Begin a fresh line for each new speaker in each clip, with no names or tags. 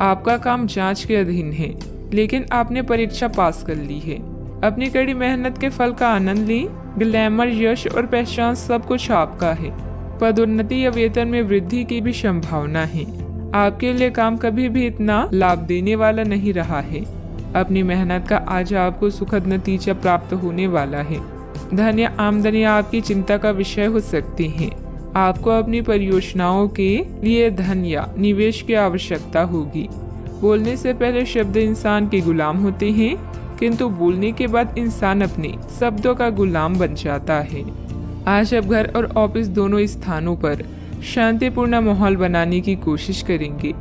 आपका काम जांच के अधीन है, लेकिन आपने परीक्षा पास कर ली है। अपनी कड़ी मेहनत के फल का आनंद ली। ग्लैमर, यश और पहचान सब कुछ आपका है। पदोन्नति या वेतन में वृद्धि की भी संभावना है। आपके लिए काम कभी भी इतना लाभ देने वाला नहीं रहा है। अपनी मेहनत का आज आपको सुखद नतीजा प्राप्त होने वाला है। धन या आमदनी आपकी चिंता का विषय हो सकती है। आपको अपनी परियोजनाओं के लिए धन या निवेश की आवश्यकता होगी। बोलने से पहले शब्द इंसान के गुलाम होते हैं, किंतु बोलने के बाद इंसान अपने शब्दों का गुलाम बन जाता है। आज आप घर और ऑफिस दोनों स्थानों पर शांतिपूर्ण माहौल बनाने की कोशिश करेंगे।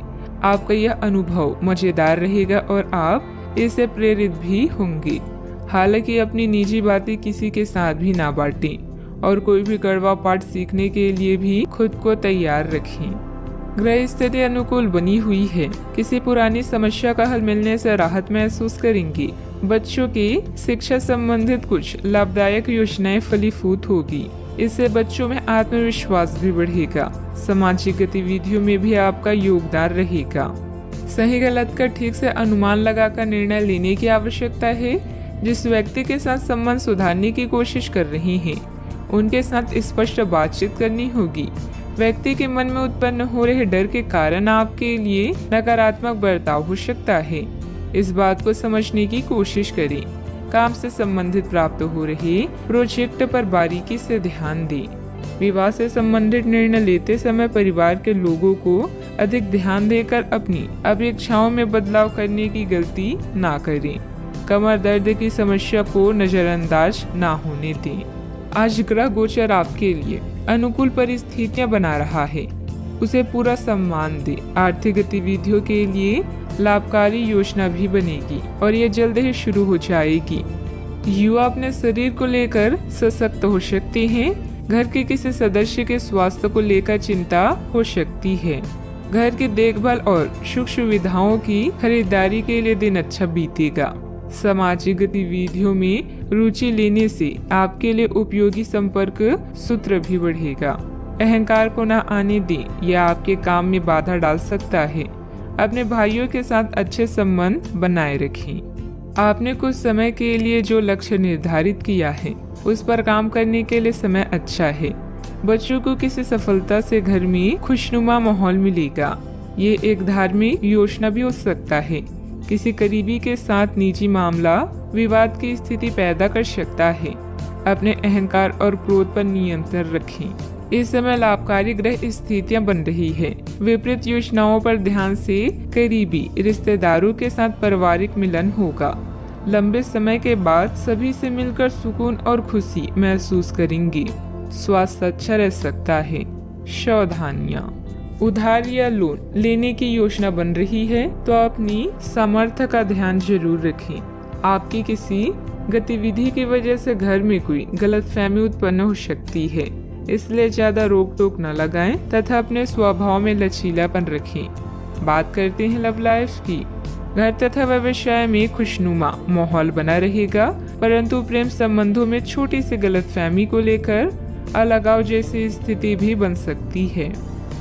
आपका यह अनुभव मजेदार रहेगा और आप इससे प्रेरित भी होंगे। हालांकि अपनी निजी बातें किसी के साथ भी ना बांटें और कोई भी कड़वा पाठ सीखने के लिए भी खुद को तैयार रखें। ग्रह स्थिति अनुकूल बनी हुई है। किसी पुरानी समस्या का हल मिलने से राहत महसूस करेंगे। बच्चों की शिक्षा संबंधित कुछ लाभदायक योजनाएं फलीभूत होगी। इससे बच्चों में आत्मविश्वास भी बढ़ेगा। सामाजिक गतिविधियों में भी आपका योगदान रहेगा। सही गलत का ठीक से अनुमान लगाकर निर्णय लेने की आवश्यकता है। जिस व्यक्ति के साथ संबंध सुधारने की कोशिश कर रहे हैं, उनके साथ स्पष्ट बातचीत करनी होगी। व्यक्ति के मन में उत्पन्न हो रहे डर के कारण आपके लिए नकारात्मक बर्ताव हो सकता है। इस बात को समझने की कोशिश करें। काम से संबंधित प्राप्त हो रहे प्रोजेक्ट पर बारीकी से ध्यान दें। विवाह से संबंधित निर्णय लेते समय परिवार के लोगों को अधिक ध्यान देकर अपनी अपेक्षाओं में बदलाव करने की गलती ना करें। कमर दर्द की समस्या को नजरअंदाज ना होने दें। आज ग्रह गोचर आपके लिए अनुकूल परिस्थितियां बना रहा है, उसे पूरा सम्मान दें। आर्थिक गतिविधियों के लिए लाभकारी योजना भी बनेगी और ये जल्द ही शुरू हो जाएगी। युवा अपने शरीर को लेकर सशक्त हो सकते हैं। घर के किसी सदस्य के स्वास्थ्य को लेकर चिंता हो सकती है। घर की देखभाल और सुख सुविधाओं की खरीदारी के लिए दिन अच्छा बीतेगा। सामाजिक गतिविधियों में रुचि लेने से आपके लिए उपयोगी संपर्क सूत्र भी बढ़ेगा। अहंकार को न आने दें, यह आपके काम में बाधा डाल सकता है। अपने भाइयों के साथ अच्छे संबंध बनाए रखें। आपने कुछ समय के लिए जो लक्ष्य निर्धारित किया है, उस पर काम करने के लिए समय अच्छा है। बच्चों को किसी सफलता से घर में खुशनुमा माहौल मिलेगा। ये एक धार्मिक योजना भी हो सकता है। किसी करीबी के साथ निजी मामला विवाद की स्थिति पैदा कर सकता है। अपने अहंकार और क्रोध पर नियंत्रण रखें। इस समय लाभकारी ग्रह स्थितियां बन रही है। विपरीत योजनाओं पर ध्यान से करीबी रिश्तेदारों के साथ पारिवारिक मिलन होगा। लंबे समय के बाद सभी से मिलकर सुकून और खुशी महसूस करेंगे। स्वास्थ्य अच्छा रह सकता है। सावधानियां, उधार या लोन लेने की योजना बन रही है तो अपनी सामर्थ्य का ध्यान जरूर रखें। आपकी किसी गतिविधि की वजह से घर में कोई गलतफहमी उत्पन्न हो सकती है, इसलिए ज्यादा रोक टोक न लगाएं तथा अपने स्वभाव में लचीलापन रखें। बात करते हैं लव लाइफ की। घर तथा व्यवसाय में खुशनुमा माहौल बना रहेगा, परंतु प्रेम संबंधों में छोटी सी गलतफहमी को लेकर अलगाव जैसी स्थिति भी बन सकती है।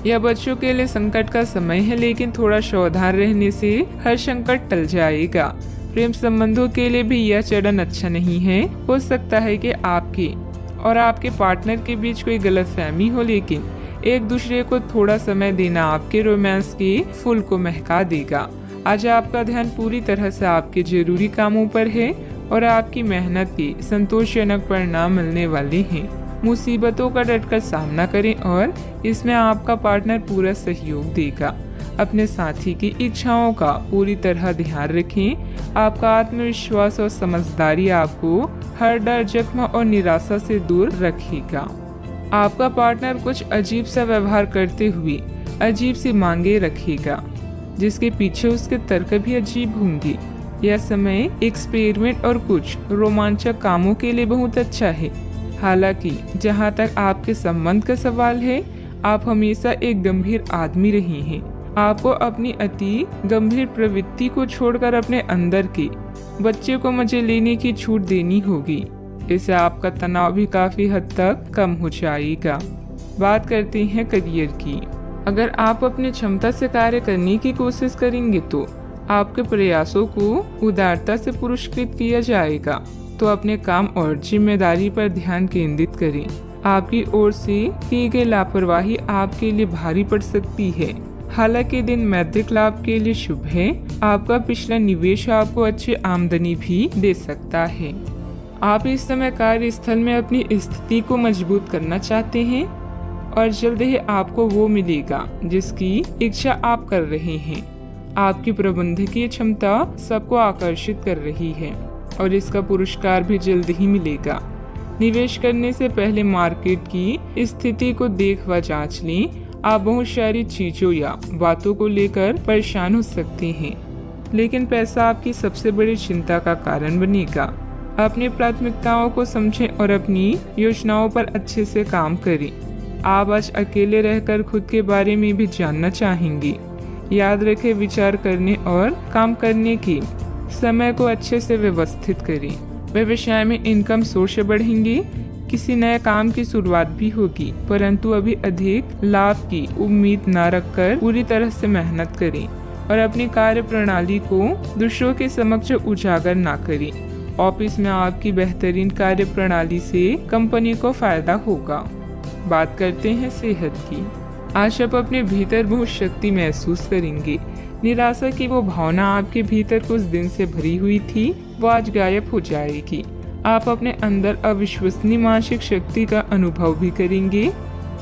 यह बच्चों के लिए संकट का समय है, लेकिन थोड़ा सावधान रहने से हर संकट टल जाएगा। प्रेम संबंधों के लिए भी यह चरण अच्छा नहीं है। हो सकता है कि आपके और आपके पार्टनर के बीच कोई गलतफहमी हो, लेकिन एक दूसरे को थोड़ा समय देना आपके रोमांस के फूल को महका देगा। आज आपका ध्यान पूरी तरह से आपके जरूरी कामों पर है और आपकी मेहनत के संतोषजनक परिणाम मिलने वाले हैं। मुसीबतों का डटकर सामना करें और इसमें आपका पार्टनर पूरा सहयोग देगा। अपने साथी की इच्छाओं का पूरी तरह ध्यान रखें। आपका आत्मविश्वास और समझदारी आपको हर डर, जख्म और निराशा से दूर रखेगा। आपका पार्टनर कुछ अजीब सा व्यवहार करते हुए अजीब सी मांगे रखेगा, जिसके पीछे उसके तर्क भी अजीब होंगे। यह समय एक्सपेरिमेंट और कुछ रोमांचक कामों के लिए बहुत अच्छा है। हालांकि जहां तक आपके संबंध का सवाल है, आप हमेशा एक गंभीर आदमी रहे हैं। आपको अपनी अति गंभीर प्रवृत्ति को छोड़कर अपने अंदर के बच्चे को मजे लेने की छूट देनी होगी। इससे आपका तनाव भी काफी हद तक कम हो जाएगा। बात करते हैं करियर की। अगर आप अपनी क्षमता से कार्य करने की कोशिश करेंगे तो आपके प्रयासों को उदारता से पुरस्कृत किया जाएगा। तो अपने काम और जिम्मेदारी पर ध्यान केंद्रित करें। आपकी ओर से की गई लापरवाही आपके लिए भारी पड़ सकती है। हालांकि दिन मौद्रिक लाभ के लिए शुभ है। आपका पिछला निवेश आपको अच्छी आमदनी भी दे सकता है। आप इस समय कार्यस्थल में अपनी स्थिति को मजबूत करना चाहते हैं और जल्द ही आपको वो मिलेगा जिसकी इच्छा आप कर रहे हैं। आपकी प्रबंधकीय क्षमता सबको आकर्षित कर रही है और इसका पुरस्कार भी जल्द ही मिलेगा। निवेश करने से पहले मार्केट की स्थिति को देख व जांच लें। आप बहुत सारी चीजों या बातों को लेकर परेशान हो सकते हैं, लेकिन पैसा आपकी सबसे बड़ी चिंता का कारण बनेगा। अपनी प्राथमिकताओं को समझें और अपनी योजनाओं पर अच्छे से काम करें। आप आज अकेले रहकर खुद के बारे में भी जानना चाहेंगे। याद रखें, विचार करने और काम करने के समय को अच्छे से व्यवस्थित करें। व्यवसाय में इनकम सोर्स बढ़ेंगे। किसी नए काम की शुरुआत भी होगी, परंतु अभी अधिक लाभ की उम्मीद न रखकर पूरी तरह से मेहनत करें और अपनी कार्य प्रणाली को दूसरों के समक्ष उजागर न करें। ऑफिस में आपकी बेहतरीन कार्य प्रणाली से कंपनी को फायदा होगा। बात करते हैं सेहत की। आज आप अपने भीतर बहुत शक्ति महसूस करेंगे। निराशा की वो भावना आपके भीतर कुछ दिन से भरी हुई थी, वो आज गायब हो जाएगी। आप अपने अंदर अविश्वसनीय मानसिक शक्ति का अनुभव भी करेंगे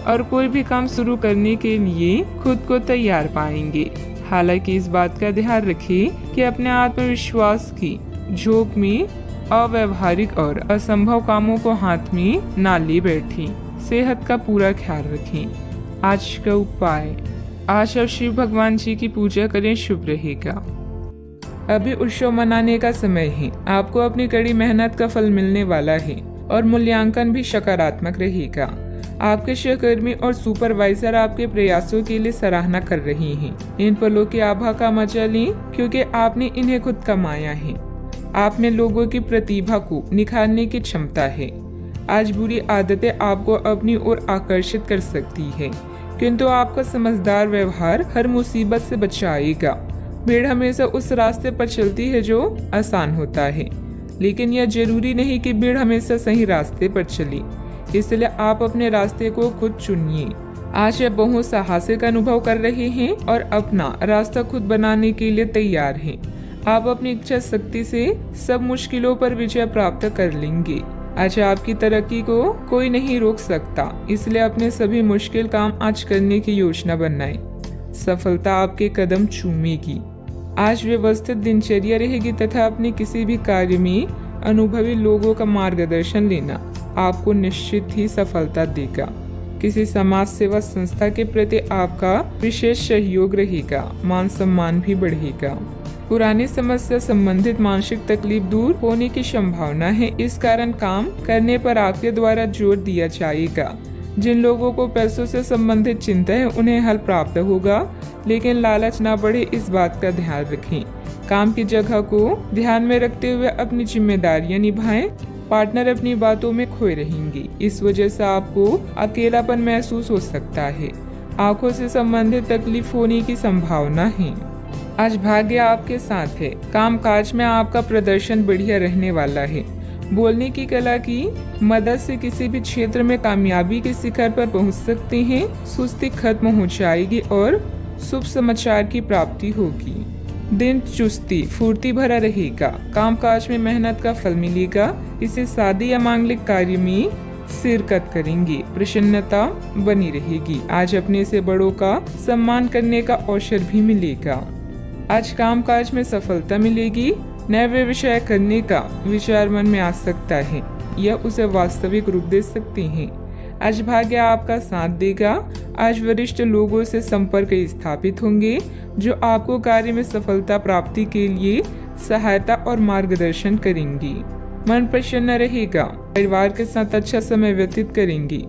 और कोई भी काम शुरू करने के लिए खुद को तैयार पाएंगे। हालांकि इस बात का ध्यान रखें कि अपने आत्मविश्वास की झोंक में अव्यवहारिक और असंभव कामों को हाथ में ना ले बैठें। सेहत का पूरा ख्याल रखें। आज का उपाय, आज आप शिव भगवान जी की पूजा करें, शुभ रहेगा। अभी उत्सव मनाने का समय है। आपको अपनी कड़ी मेहनत का फल मिलने वाला है और मूल्यांकन भी सकारात्मक रहेगा। आपके सहकर्मी और सुपरवाइजर आपके प्रयासों के लिए सराहना कर रहे हैं। इन पलों की आभा का मजा लें क्योंकि आपने इन्हें खुद कमाया है। आप में लोगों की प्रतिभा को निखारने की क्षमता है। आज बुरी आदतें आपको अपनी ओर आकर्षित कर सकती है, किंतु आपका समझदार व्यवहार हर मुसीबत से बचाएगा। भीड़ हमेशा उस रास्ते पर चलती है जो आसान होता है, लेकिन यह जरूरी नहीं कि भीड़ हमेशा सही रास्ते पर चले। इसलिए आप अपने रास्ते को खुद चुनिए। आज आप बहुत साहसिक अनुभव कर रहे हैं और अपना रास्ता खुद बनाने के लिए तैयार हैं। आप अपनी इच्छा शक्ति से सब मुश्किलों पर विजय प्राप्त कर लेंगे। आज आपकी तरक्की को कोई नहीं रोक सकता, इसलिए अपने सभी मुश्किल काम आज करने की योजना बनाएं। सफलता आपके कदम चूमेगी। आज व्यवस्थित दिनचर्या रहेगी तथा अपने किसी भी कार्य में अनुभवी लोगों का मार्गदर्शन लेना आपको निश्चित ही सफलता देगा। किसी समाज सेवा संस्था के प्रति आपका विशेष सहयोग रहेगा। मान सम्मान भी बढ़ेगा। पुरानी समस्या संबंधित मानसिक तकलीफ दूर होने की संभावना है। इस कारण काम करने पर आपके द्वारा जोर दिया जाएगा। जिन लोगों को पैसों से संबंधित चिंता है उन्हें हल प्राप्त होगा, लेकिन लालच ना बढ़े इस बात का ध्यान रखें। काम की जगह को ध्यान में रखते हुए अपनी जिम्मेदारियां निभाएं। पार्टनर अपनी बातों में खोए रहेंगे, इस वजह से आपको अकेलापन महसूस हो सकता है। आंखों से संबंधित तकलीफ होने की संभावना है। आज भाग्य आपके साथ है। काम काज में आपका प्रदर्शन बढ़िया रहने वाला है। बोलने की कला की मदद से किसी भी क्षेत्र में कामयाबी के शिखर पर पहुंच सकते हैं। सुस्ती खत्म हो जाएगी और शुभ समाचार की प्राप्ति होगी। दिन चुस्ती फुर्ती भरा रहेगा। कामकाज में मेहनत का फल मिलेगा। किसी शादी या मांगलिक कार्य में शिरकत करेंगे। प्रसन्नता बनी रहेगी। आज अपने से बड़ों का सम्मान करने का अवसर भी मिलेगा। आज कामकाज में सफलता मिलेगी। नए व्यवसाय करने का विचार मन में आ सकता है, यह उसे वास्तविक रूप दे सकते हैं। आज भाग्य आपका साथ देगा। आज वरिष्ठ लोगों से संपर्क स्थापित होंगे जो आपको कार्य में सफलता प्राप्ति के लिए सहायता और मार्गदर्शन करेंगी। मन प्रसन्न रहेगा। परिवार के साथ अच्छा समय व्यतीत करेंगे।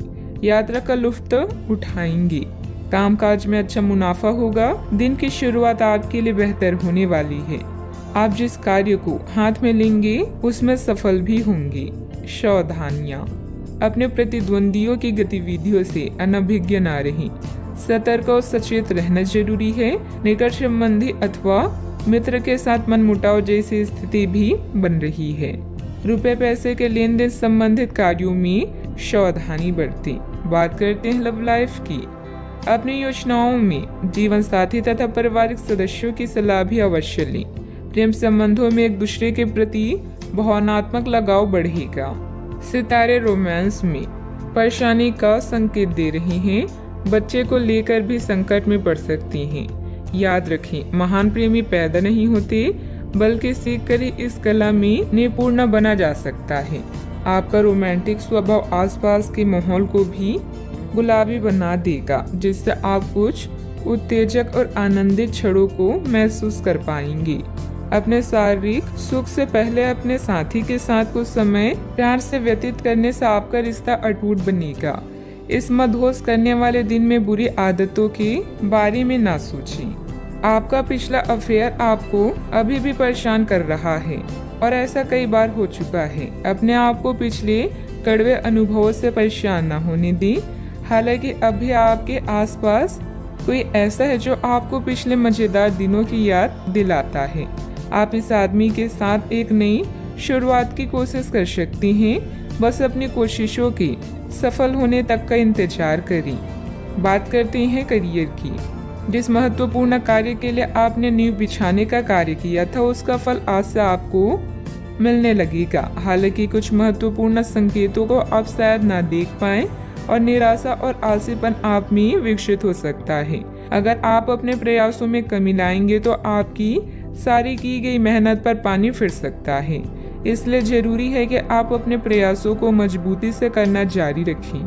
यात्रा का लुत्फ उठाएंगे। कामकाज में अच्छा मुनाफा होगा। दिन की शुरुआत आपके लिए बेहतर होने वाली है। आप जिस कार्य को हाथ में लेंगे उसमें सफल भी होंगे। सावधानियां, अपने प्रतिद्वंदियों की गतिविधियों से अनभिज्ञ न रहें। सतर्क और सचेत रहना जरूरी है। निकट संबंधी अथवा मित्र के साथ मनमुटाव जैसी स्थिति भी बन रही है। रुपए पैसे के लेन देन संबंधित कार्यों में सावधानी बरतें। बात करते हैं लव लाइफ की। अपनी योजनाओं में जीवन साथी तथा पारिवारिक सदस्यों की सलाह भी अवश्य लें। प्रेम संबंधों में एक दूसरे के प्रति भावनात्मक लगाव बढ़ेगा। सितारे रोमांस में परेशानी का संकेत दे रहे हैं। बच्चे को लेकर भी संकट में पड़ सकती हैं। याद रखें, महान प्रेमी पैदा नहीं होते बल्कि सीख कर ही इस कला में निपुण बना जा सकता है। आपका रोमांटिक स्वभाव आसपास के माहौल को भी गुलाबी बना देगा, जिससे आप कुछ उत्तेजक और आनंदित क्षणों को महसूस कर पाएंगे। अपने शारीरिक सुख से पहले अपने साथी के साथ कुछ समय प्यार से व्यतीत करने से आपका रिश्ता अटूट बनेगा। इस मदहोश करने वाले दिन में बुरी आदतों के बारे में ना सोचें। आपका पिछला अफेयर आपको अभी भी परेशान कर रहा है और ऐसा कई बार हो चुका है। अपने आप को पिछले कड़वे अनुभवों से परेशान न होने दें। हालांकि अभी आपके आसपास कोई ऐसा है जो आपको पिछले मजेदार दिनों की याद दिलाता है। आप इस आदमी के साथ एक नई शुरुआत की कोशिश कर सकती हैं। बस अपनी कोशिशों के सफल होने तक का इंतजार करें। बात करते हैं करियर की। जिस महत्वपूर्ण कार्य के लिए आपने नींव बिछाने का कार्य किया था, उसका फल आज से आपको मिलने लगेगा। हालांकि कुछ महत्वपूर्ण संकेतों को आप शायद ना देख पाएं और निराशा और आलसीपन आप में विकसित हो सकता है। अगर आप अपने प्रयासों में कमी लाएंगे तो आपकी सारी की गई मेहनत पर पानी फिर सकता है। इसलिए जरूरी है कि आप अपने प्रयासों को मजबूती से करना जारी रखें।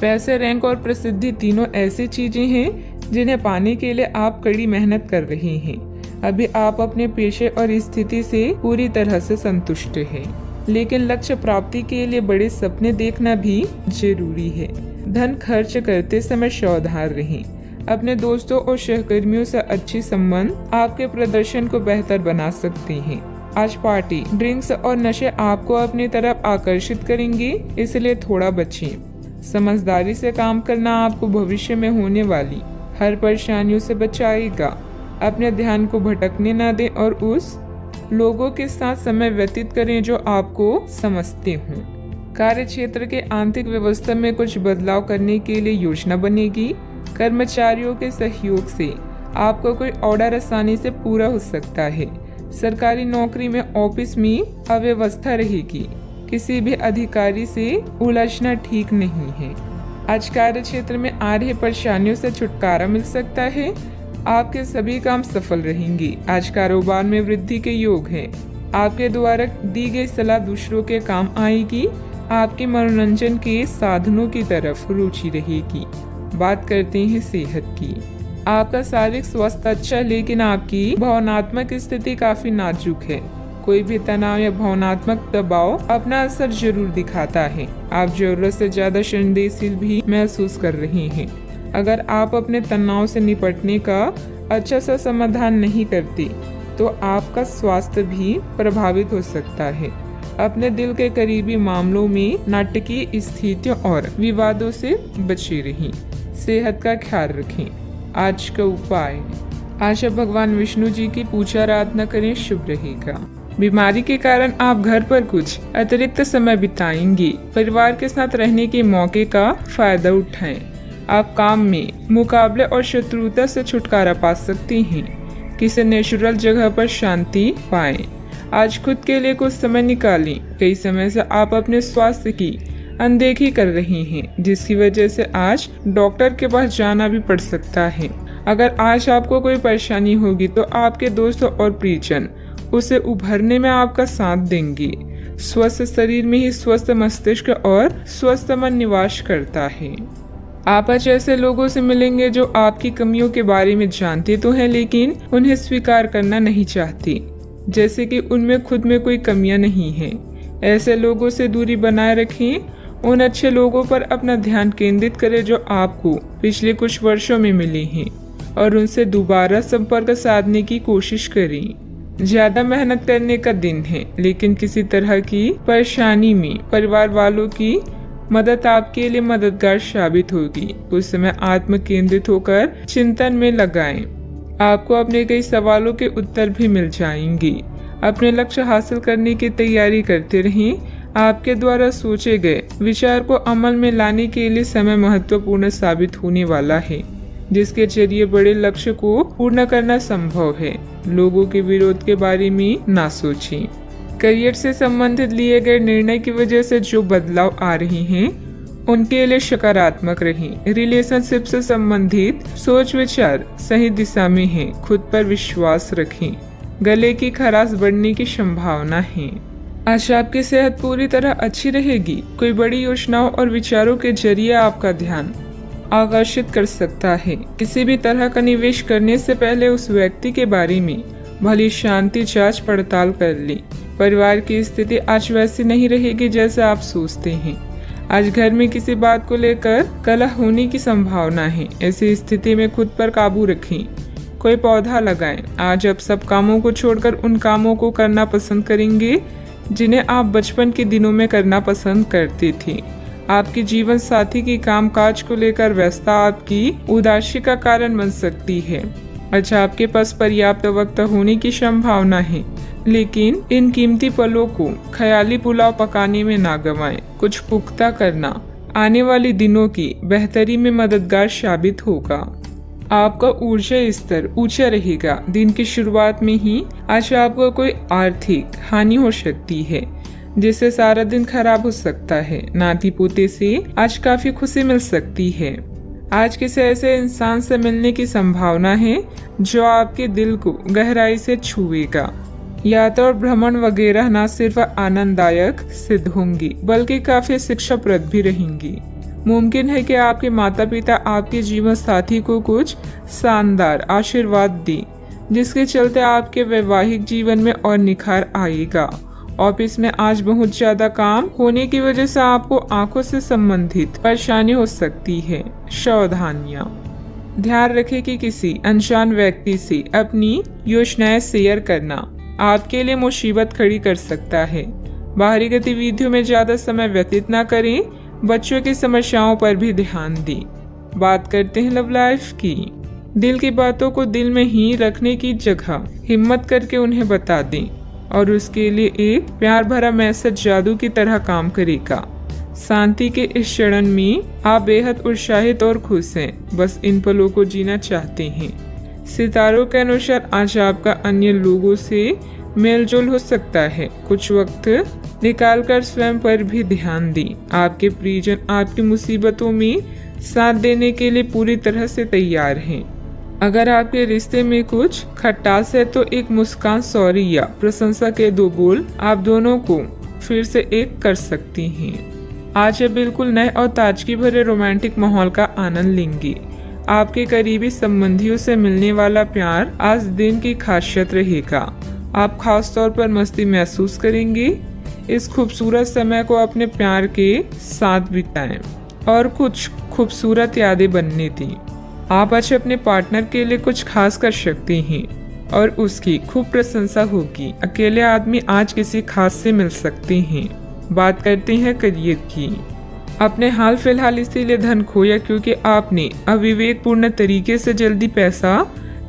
पैसे, रैंक और प्रसिद्धि तीनों ऐसी चीजें हैं जिन्हें पाने के लिए आप कड़ी मेहनत कर रहे हैं। अभी आप अपने पेशे और स्थिति से पूरी तरह से संतुष्ट हैं, लेकिन लक्ष्य प्राप्ति के लिए बड़े सपने देखना भी जरूरी है। धन खर्च करते समय सावधान रहें। अपने दोस्तों और सहकर्मियों से अच्छी संबंध आपके प्रदर्शन को बेहतर बना सकते हैं। आज पार्टी, ड्रिंक्स और नशे आपको अपनी तरफ आकर्षित करेंगे, इसलिए थोड़ा बचें। समझदारी से काम करना आपको भविष्य में होने वाली हर परेशानियों से बचाएगा। अपने ध्यान को भटकने न दें और उस लोगों के साथ समय व्यतीत करें जो आपको समझते हों। कार्य क्षेत्र के आंतरिक व्यवस्था में कुछ बदलाव करने के लिए योजना बनेगी। कर्मचारियों के सहयोग से आपका कोई ऑर्डर आसानी से पूरा हो सकता है। सरकारी नौकरी में ऑफिस में अव्यवस्था रहेगी। किसी भी अधिकारी से उलझना ठीक नहीं है। आज कार्य क्षेत्र में आ रही परेशानियों से छुटकारा मिल सकता है। आपके सभी काम सफल रहेंगे। आज कारोबार में वृद्धि के योग है। आपके द्वारा दी गई सलाह दूसरों के काम आएगी। आपके मनोरंजन के साधनों की तरफ रुचि रहेगी। बात करते हैं सेहत की। आपका शारीरिक स्वास्थ्य अच्छा, लेकिन आपकी भावनात्मक स्थिति काफी नाजुक है। कोई भी तनाव या भावनात्मक दबाव अपना असर जरूर दिखाता है। आप जरूरत से ज्यादा संवेदनशील भी महसूस कर रहे हैं। अगर आप अपने तनाव से निपटने का अच्छा सा समाधान नहीं करते तो आपका स्वास्थ्य भी प्रभावित हो सकता है। अपने दिल के करीबी मामलों में नाटकीय स्थितियों और विवादों से बचे रहें। सेहत का ख्याल रखें। आज का उपाय, आज भगवान विष्णु जी की पूजा आराधना करें, शुभ रहेगा। बीमारी के कारण आप घर पर कुछ अतिरिक्त समय बिताएंगे। परिवार के साथ रहने के मौके का फायदा उठाएं। आप काम में मुकाबले और शत्रुता से छुटकारा पा सकते हैं। किसी नेचुरल जगह पर शांति पाएं। आज खुद के लिए कुछ समय निकालें। कई समय से आप अपने स्वास्थ्य की अनदेखी कर रहे हैं, जिसकी वजह से आज डॉक्टर के पास जाना भी पड़ सकता है। अगर आज आपको कोई परेशानी होगी तो आपके दोस्त और परिजन उसे उभरने में आपका साथ देंगे। स्वस्थ शरीर में ही स्वस्थ मस्तिष्क और स्वस्थ मन निवास करता है। आप आज ऐसे लोगों से मिलेंगे जो आपकी कमियों के बारे में जानते तो हैं, लेकिन उन्हें स्वीकार करना नहीं चाहते, जैसे कि उनमें खुद में कोई कमियां नहीं हैं। ऐसे लोगों से दूरी बनाए रखें। उन अच्छे लोगों पर अपना ध्यान केंद्रित करें जो आपको पिछले कुछ वर्षों में मिले हैं और उनसे दोबारा संपर्क साधने की कोशिश करें। ज्यादा मेहनत करने का दिन है, लेकिन किसी तरह की परेशानी में परिवार वालों की मदद आपके लिए मददगार साबित होगी। कुछ समय आत्म केंद्रित होकर चिंतन में लगाएं। आपको अपने कई सवालों के उत्तर भी मिल जाएंगे। अपने लक्ष्य हासिल करने की तैयारी करते रहें। आपके द्वारा सोचे गए विचार को अमल में लाने के लिए समय महत्वपूर्ण साबित होने वाला है, जिसके जरिए बड़े लक्ष्य को पूर्ण करना संभव है। लोगों के विरोध के बारे में ना सोचें। करियर से संबंधित लिए गए निर्णय की वजह से जो बदलाव आ रहे हैं उनके लिए सकारात्मक रहें। रिलेशनशिप से संबंधित सोच विचार सही दिशा में है। खुद पर विश्वास रखें। गले की खराश बढ़ने की संभावना है। आज आपकी सेहत पूरी तरह अच्छी रहेगी। कोई बड़ी योजनाओं और विचारों के जरिए आपका ध्यान आकर्षित कर सकता है। किसी भी तरह का निवेश करने से पहले उस व्यक्ति के बारे में भली शांति जांच पड़ताल कर लें। परिवार की स्थिति आज वैसी नहीं रहेगी जैसा आप सोचते हैं। आज घर में किसी बात को लेकर कलह होने की संभावना है। ऐसी स्थिति में खुद पर काबू रखें। कोई पौधा लगाएं। आज आप सब कामों को छोड़कर उन कामों को करना पसंद करेंगे जिन्हें आप बचपन के दिनों में करना पसंद करते थे। आपकी जीवन साथी की कामकाज को लेकर व्यस्तता आपकी उदासी का कारण बन सकती है। अच्छा, आपके पास पर्याप्त वक्त होने की संभावना है, लेकिन इन कीमती पलों को ख्याली पुलाव पकाने में ना गंवाएं। कुछ पुख्ता करना आने वाले दिनों की बेहतरी में मददगार साबित होगा। आपका ऊर्जा स्तर ऊंचा रहेगा। दिन की शुरुआत में ही आज आपको कोई आर्थिक हानि हो सकती है, जिससे सारा दिन खराब हो सकता है। नाती पोते से आज काफी खुशी मिल सकती है। आज किसी ऐसे इंसान से मिलने की संभावना है जो आपके दिल को गहराई से छुएगा। यात्रा और भ्रमण वगैरह न सिर्फ आनंददायक सिद्ध होंगी बल्कि काफी शिक्षाप्रद भी रहेंगी। मुमकिन है कि आपके माता पिता आपके जीवन साथी को कुछ शानदार आशीर्वाद दें, जिसके चलते आपके वैवाहिक जीवन में और निखार आएगा। ऑफिस में आज बहुत ज्यादा काम होने की वजह से आपको आंखों से संबंधित परेशानी हो सकती है। सावधानियां। ध्यान रखें कि किसी अनजान व्यक्ति से अपनी योजनाएं शेयर करना आपके लिए मुसीबत खड़ी कर सकता है। बाहरी गतिविधियों में ज्यादा समय व्यतीत न करें। बच्चों की समस्याओं पर भी ध्यान दें। बात करते हैं लव लाइफ की। दिल की बातों को दिल में ही रखने की जगह हिम्मत करके उन्हें बता दें और उसके लिए एक प्यार भरा मैसेज जादू की तरह काम करेगा। शांति के इस क्षण में आप बेहद उत्साहित और खुश हैं, बस इन पलों को जीना चाहते हैं। सितारों के अनुसार आज आपका अन्य लोगों से मेलजोल हो सकता है। कुछ वक्त निकालकर स्वयं पर भी ध्यान दें। आपके प्रियजन आपकी मुसीबतों में साथ देने के लिए पूरी तरह से तैयार हैं। अगर आपके रिश्ते में कुछ खटास है तो एक मुस्कान, सॉरी या प्रशंसा के दो बोल आप दोनों को फिर से एक कर सकती हैं। आज आप बिल्कुल नए और ताजगी भरे रोमांटिक माहौल का आनंद लेंगे। आपके करीबी संबंधियों से मिलने वाला प्यार आज दिन की खासियत रहेगा। आप खास तौर पर मस्ती महसूस करेंगे। इस खूबसूरत समय को अपने प्यार के साथ बिताएं और कुछ खूबसूरत यादें बनने दें। आप आज अपने पार्टनर के लिए कुछ खास कर सकते हैं और उसकी खूब प्रशंसा होगी। अकेले आदमी आज किसी खास से मिल सकते हैं। बात करते हैं करियर की। आपने हाल फिलहाल इसीलिए धन खोया क्योंकि आपने अविवेकपूर्ण तरीके से जल्दी पैसा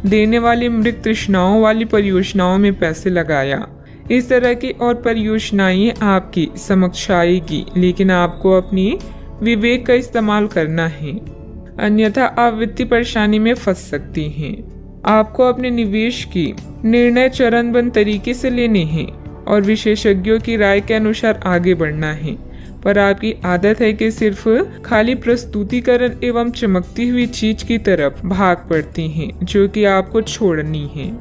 देने वाली मृत तृष्णाओं वाली परियोजनाओं में पैसे लगाया। इस तरह की और परियोजनाएं आपकी समक्ष आएगी, लेकिन आपको अपनी विवेक का इस्तेमाल करना है, अन्यथा आप वित्तीय परेशानी में फंस सकती हैं। आपको अपने निवेश की निर्णय चरणबद्ध तरीके से लेने हैं और विशेषज्ञों की राय के अनुसार आगे बढ़ना है, पर आपकी आदत है कि सिर्फ खाली प्रस्तुतिकरण एवं चमकती हुई चीज की तरफ भाग पड़ती हैं, जो कि आपको छोड़नी है।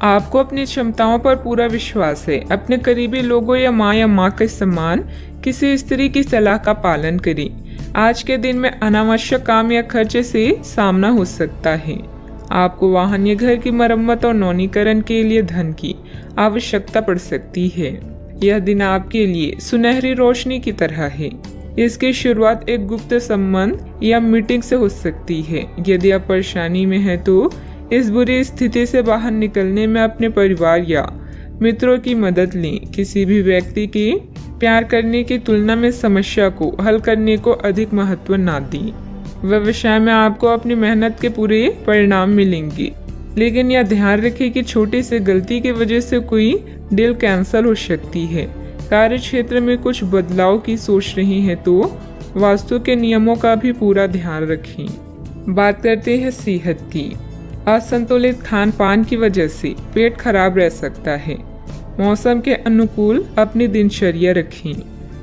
आपको अपनी क्षमताओं पर पूरा विश्वास है। अपने करीबी लोगों या माँ के समान किसी स्त्री की सलाह का पालन करें। आज के दिन में अनावश्यक काम या खर्चे से सामना हो सकता है। आपको वाहन या घर की मरम्मत और नवीनीकरण के लिए धन की आवश्यकता पड़ सकती है। यह दिन आपके लिए सुनहरी रोशनी की तरह है। इसकी शुरुआत एक गुप्त संबंध या मीटिंग से हो सकती है। यदि आप परेशानी में हैं तो इस बुरी स्थिति से बाहर निकलने में अपने परिवार या मित्रों की मदद लें। किसी भी व्यक्ति की प्यार करने की तुलना में समस्या को हल करने को अधिक महत्व ना दें। व्यवसाय में आपको अपनी मेहनत के पूरे परिणाम मिलेंगे, लेकिन यह ध्यान रखें कि छोटी सी गलती की वजह से कोई डील कैंसिल हो सकती है। कार्य क्षेत्र में कुछ बदलाव की सोच रही हैं तो वास्तु के नियमों का भी पूरा ध्यान रखें। बात करते हैं सेहत की। असंतुलित खान पान की वजह से पेट खराब रह सकता है। मौसम के अनुकूल अपनी दिनचर्या रखें।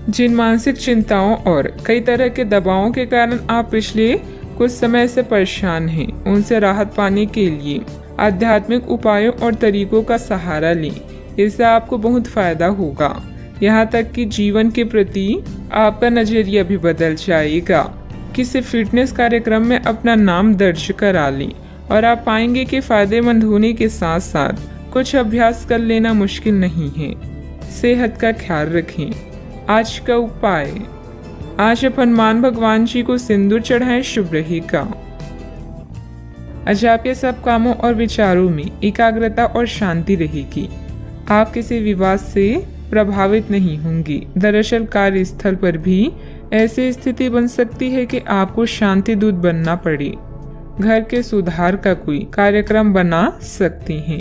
जिन मानसिक चिंताओं और कई तरह के दबावों के कारण आप पिछले कुछ समय से परेशान हैं, उनसे राहत पाने के लिए आध्यात्मिक उपायों और तरीकों का सहारा लें। इससे आपको बहुत फायदा होगा। यहाँ तक कि जीवन के प्रति आपका नजरिया भी बदल जाएगा। किसी फिटनेस कार्यक्रम में अपना नाम दर्ज करा लें और आप पाएंगे कि फायदेमंद होने के साथ साथ कुछ अभ्यास कर लेना मुश्किल नहीं है। सेहत का ख्याल रखें। आज का उपाय, आज आप हनुमान भगवान जी को सिंदूर चढ़ाएं, शुभ रहेगा। आज आपके सब कामों और विचारों में एकाग्रता और शांति रहेगी। आप किसी विवाद से प्रभावित नहीं होंगी। दरअसल कार्यस्थल पर भी ऐसी स्थिति बन सकती है कि आपको शांति दूत बनना पड़े। घर के सुधार का कोई कार्यक्रम बना सकती हैं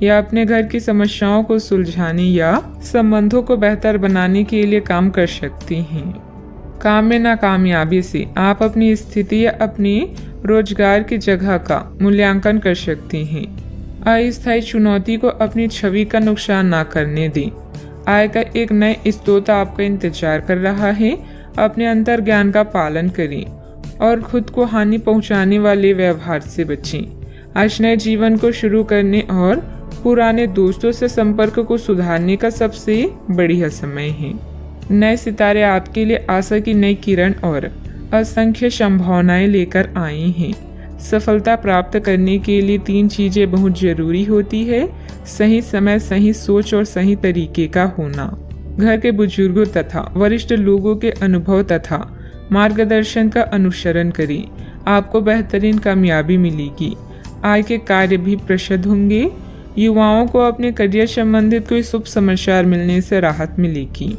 या अपने घर की समस्याओं को सुलझाने या संबंधों को बेहतर बनाने के लिए काम कर सकती हैं। काम में नाकामयाबी से आप अपनी स्थिति या अपने रोजगार की जगह का मूल्यांकन कर सकती हैं। अस्थायी चुनौती को अपनी छवि का नुकसान ना करने दें। आय का एक नए स्रोत आपका इंतजार कर रहा है। अपने अंतर ज्ञान का पालन करें और खुद को हानि पहुंचाने वाले व्यवहार से बचें। आज नए जीवन को शुरू करने और पुराने दोस्तों से संपर्क को सुधारने का सबसे बढ़िया समय है। नए सितारे आपके लिए आशा की नई किरण और असंख्य संभावनाएं लेकर आए हैं। सफलता प्राप्त करने के लिए 3 चीजें बहुत जरूरी होती है: सही समय, सही सोच और सही तरीके का होना। घर के बुजुर्गों तथा वरिष्ठ लोगों के अनुभव तथा मार्गदर्शन का अनुसरण करें। आपको बेहतरीन कामयाबी मिलेगी। आय के कार्य भी प्रशस्त होंगे। युवाओं को अपने करियर संबंधित कोई शुभ समाचार मिलने से राहत मिलेगी।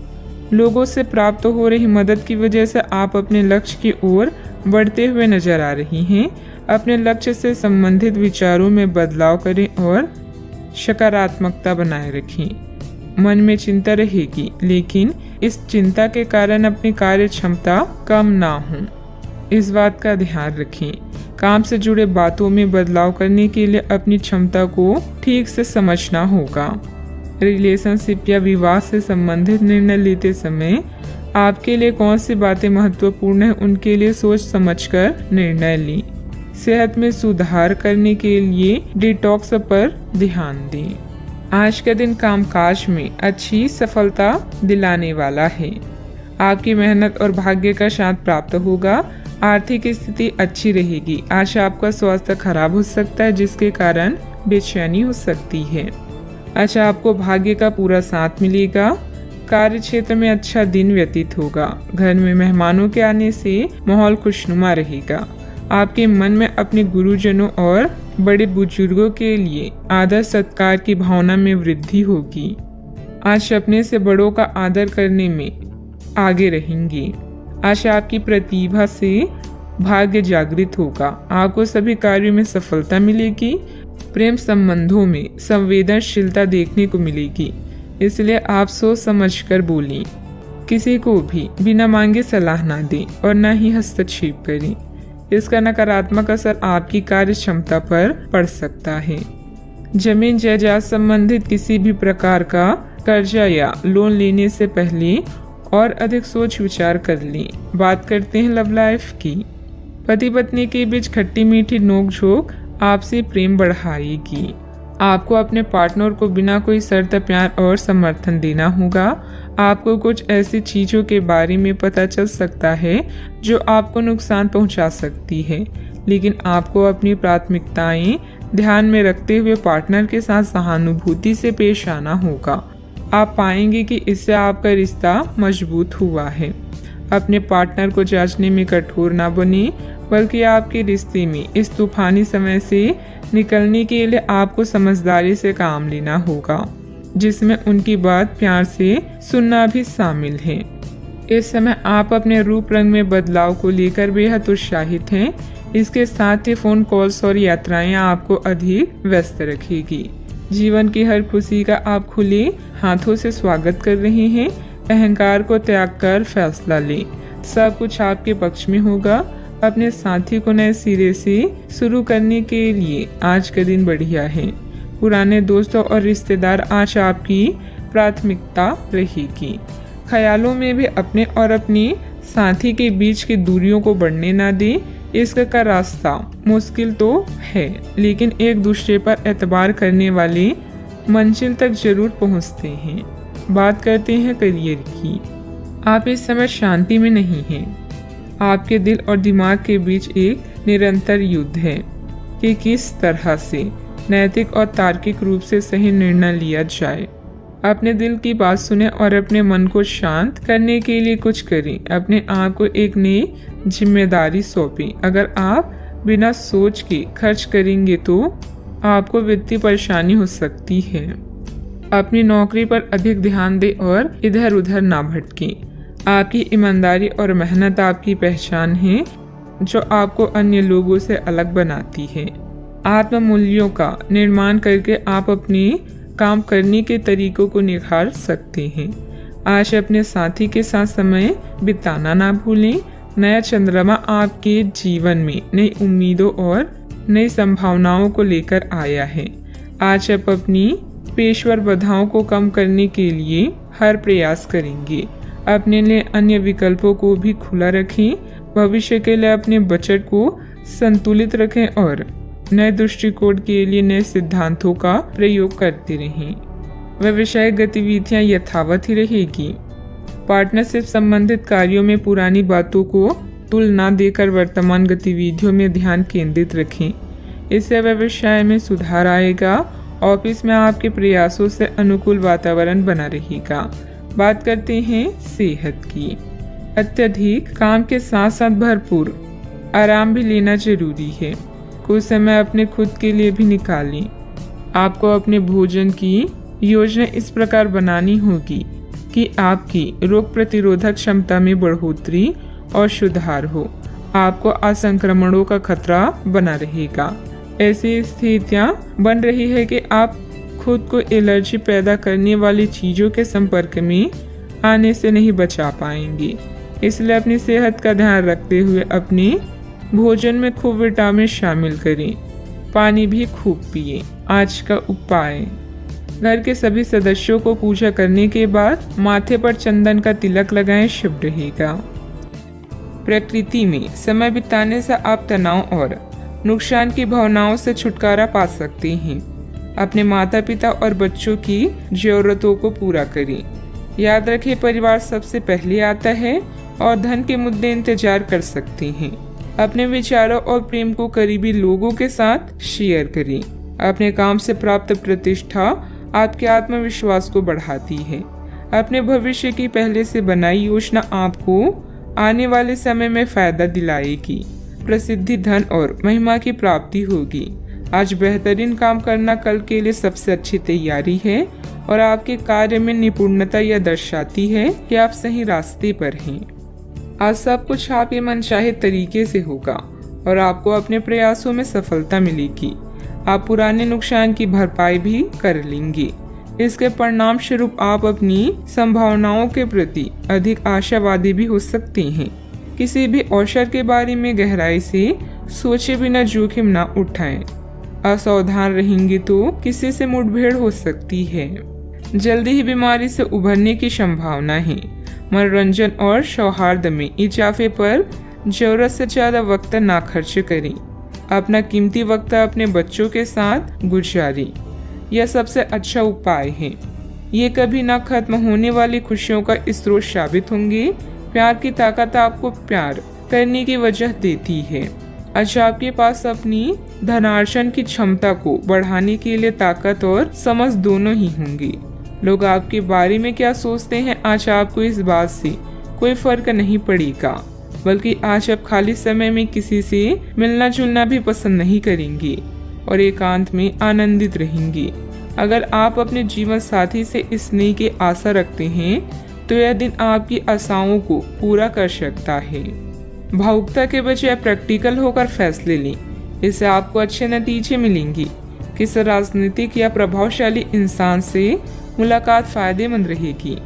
लोगों से प्राप्त हो रही मदद की वजह से आप अपने लक्ष्य की ओर बढ़ते हुए नजर आ रही हैं। अपने लक्ष्य से संबंधित विचारों में बदलाव करें और सकारात्मकता बनाए रखें। मन में चिंता रहेगी, लेकिन इस चिंता के कारण अपनी कार्य क्षमता कम ना हो, इस बात का ध्यान रखें। काम से जुड़े बातों में बदलाव करने के लिए अपनी क्षमता को ठीक से समझना होगा। रिलेशनशिप या विवाह से संबंधित निर्णय लेते समय आपके लिए कौन सी बातें महत्वपूर्ण है, उनके लिए सोच समझकर निर्णय लें। सेहत में सुधार करने के लिए डिटॉक्स पर ध्यान दें। आज का दिन कामकाज में अच्छी सफलता दिलाने वाला है। आपकी मेहनत और भाग्य का साथ प्राप्त होगा। आर्थिक स्थिति अच्छी रहेगी। आज आपका स्वास्थ्य खराब हो सकता है, जिसके कारण बेचैनी हो सकती है। आज आपको भाग्य का पूरा साथ मिलेगा। कार्य क्षेत्र में अच्छा दिन व्यतीत होगा। घर में मेहमानों के आने से माहौल खुशनुमा रहेगा। आपके मन में अपने गुरुजनों और बड़े बुजुर्गों के लिए आदर सत्कार की भावना में वृद्धि होगी। आज अपने से बड़ों का आदर करने में आगे रहेंगे। आज आपकी प्रतिभा से भाग्य जागृत होगा। आपको सभी कार्यों में सफलता मिलेगी। प्रेम संबंधों में संवेदनशीलता देखने को मिलेगी, इसलिए आप सोच समझकर बोलें। किसी को भी बिना मांगे सलाह ना दें और न ही हस्तक्षेप करें। इसका नकारात्मक असर आपकी कार्य क्षमता पर पड़ सकता है। जमीन जायदाद संबंधित किसी भी प्रकार का कर्जा या लोन लेने से पहले और अधिक सोच विचार कर लें। बात करते हैं लव लाइफ की। पति पत्नी के बीच खट्टी मीठी नोकझोंक आपसी प्रेम बढ़ाएगी। आपको अपने पार्टनर को बिना कोई शर्त प्यार और समर्थन देना होगा। आपको कुछ ऐसी चीजों के बारे में पता चल सकता है जो आपको नुकसान पहुंचा सकती है, लेकिन आपको अपनी प्राथमिकताएं ध्यान में रखते हुए पार्टनर के साथ सहानुभूति से पेश आना होगा। आप पाएंगे कि इससे आपका रिश्ता मजबूत हुआ है। अपने पार्टनर को जांचने में कठोर ना बने, बल्कि आपके रिश्ते में इस तूफानी समय से निकलने के लिए आपको समझदारी से काम लेना होगा। जिसमें उनकी बात प्यार से सुनना भी शामिल है। इस समय आप अपने रूप रंग में बदलाव को लेकर बेहद उत्साहित हैं। इसके साथ ही फोन कॉल्स और यात्राएं आपको अधिक व्यस्त रखेगी। जीवन की हर खुशी का आप खुले हाथों से स्वागत कर रहे हैं। अहंकार को त्याग कर फैसला लें, सब कुछ आपके पक्ष में होगा। अपने साथी को नए सिरे से शुरू करने के लिए आज का दिन बढ़िया है। पुराने दोस्तों और रिश्तेदार आज आपकी प्राथमिकता रहेगी। ख्यालों में भी अपने और अपने साथी के बीच की दूरियों को बढ़ने ना दें। इसका रास्ता मुश्किल तो है, लेकिन एक दूसरे पर एतबार करने वाले मंजिल तक जरूर पहुंचते हैं। बात करते हैं करियर की। आप इस समय शांति में नहीं हैं। आपके दिल और दिमाग के बीच एक निरंतर युद्ध है कि किस तरह से नैतिक और तार्किक रूप से सही निर्णय लिया जाए। अपने दिल की बात सुने और अपने मन को शांत करने के लिए कुछ करें। अपने आप को एक नई जिम्मेदारी सौंपें। अगर आप बिना सोच के खर्च करेंगे तो आपको वित्तीय परेशानी हो सकती है। अपनी नौकरी पर अधिक ध्यान दें और इधर उधर ना भटकें। आपकी ईमानदारी और मेहनत आपकी पहचान है, जो आपको अन्य लोगों से अलग बनाती है। आत्म मूल्यों का निर्माण करके आप अपने काम करने के तरीकों को निखार सकते हैं। आज अपने साथी के साथ समय बिताना ना भूलें। नया चंद्रमा आपके जीवन में नई उम्मीदों और नई संभावनाओं को लेकर आया है। आज आप अपनी पेशेवर बाधाओं को कम करने के लिए हर प्रयास करेंगे। अपने लिए अन्य विकल्पों को भी खुला रखें। भविष्य के लिए अपने बजट को संतुलित रखें और नए दृष्टिकोण के लिए नए सिद्धांतों का प्रयोग करते रहें। व्यवसायिक गतिविधियां यथावत ही रहेगी। पार्टनरशिप संबंधित कार्यों में पुरानी बातों को तुल ना देकर वर्तमान गतिविधियों में ध्यान केंद्रित रखें। इससे व्यवसाय में सुधार आएगा। ऑफिस में आपके प्रयासों से अनुकूल वातावरण बना रहेगा। बात करते हैं सेहत की। अत्यधिक काम के साथ साथ भरपूर आराम भी लेना जरूरी है। कुछ समय अपने खुद के लिए भी निकालें। आपको अपने भोजन की योजना इस प्रकार बनानी होगी कि आपकी रोग प्रतिरोधक क्षमता में बढ़ोतरी और सुधार हो। आपको असंक्रमणों का खतरा बना रहेगा। ऐसी स्थितियां बन रही है कि आप खुद को एलर्जी पैदा करने वाली चीजों के संपर्क में आने से नहीं बचा पाएंगे। इसलिए अपनी सेहत का ध्यान रखते हुए अपने भोजन में खूब विटामिन शामिल करें। पानी भी खूब पिए। आज का उपाय, घर के सभी सदस्यों को पूजा करने के बाद माथे पर चंदन का तिलक लगाएं, शुभ रहेगा। प्रकृति में समय बिताने से आप तनाव और नुकसान की भावनाओं से छुटकारा पा सकते हैं। अपने माता पिता और बच्चों की जरूरतों को पूरा करें। याद रखें, परिवार सबसे पहले आता है और धन के मुद्दे इंतजार कर सकते हैं। अपने विचारों और प्रेम को करीबी लोगों के साथ शेयर करें। अपने काम से प्राप्त प्रतिष्ठा आपके आत्मविश्वास को बढ़ाती है। अपने भविष्य की पहले से बनाई योजना आपको आने वाले समय में फायदा दिलाएगी। प्रसिद्धि, धन और महिमा की प्राप्ति होगी। आज बेहतरीन काम करना कल के लिए सबसे अच्छी तैयारी है और आपके कार्य में निपुणता यह दर्शाती है कि आप सही रास्ते पर हैं। आज सब कुछ आपके मनचाहे तरीके से होगा और आपको अपने प्रयासों में सफलता मिलेगी। आप पुराने नुकसान की भरपाई भी कर लेंगे। इसके परिणाम स्वरूप आप अपनी संभावनाओं के प्रति अधिक आशावादी भी हो सकते हैं। किसी भी अवसर के बारे में गहराई से सोचे बिना जोखिम न उठाएं। असावधान रहेंगे तो किसी से मुठभेड़ हो सकती है। जल्दी ही बीमारी से उभरने की संभावना है। मनोरंजन और सौहार्द में इजाफे पर जरूरत से ज्यादा वक्त ना खर्च करें। अपना कीमती वक्त अपने बच्चों के साथ गुजारें। यह सबसे अच्छा उपाय है। ये कभी ना खत्म होने वाली खुशियों का स्रोत साबित होंगे। प्यार की ताकत आपको प्यार करने की वजह देती है। आज आपके पास अपनी धनार्जन की क्षमता को बढ़ाने के लिए ताकत और समझ दोनों ही होंगी। लोग आपके बारे में क्या सोचते हैं, आज आपको इस बात से कोई फर्क नहीं पड़ेगा, बल्कि आज आप खाली समय में किसी से मिलना जुलना भी पसंद नहीं करेंगे और एकांत में आनंदित रहेंगे। अगर आप अपने जीवन साथी से स्नेह की आशा रखते हैं तो यह दिन आपकी आशाओं को पूरा कर सकता है। भावुकता के बजाय प्रैक्टिकल होकर फैसले लें, इससे आपको अच्छे नतीजे मिलेंगे। किसी राजनीतिक या प्रभावशाली इंसान से मुलाकात फायदेमंद रहेगी,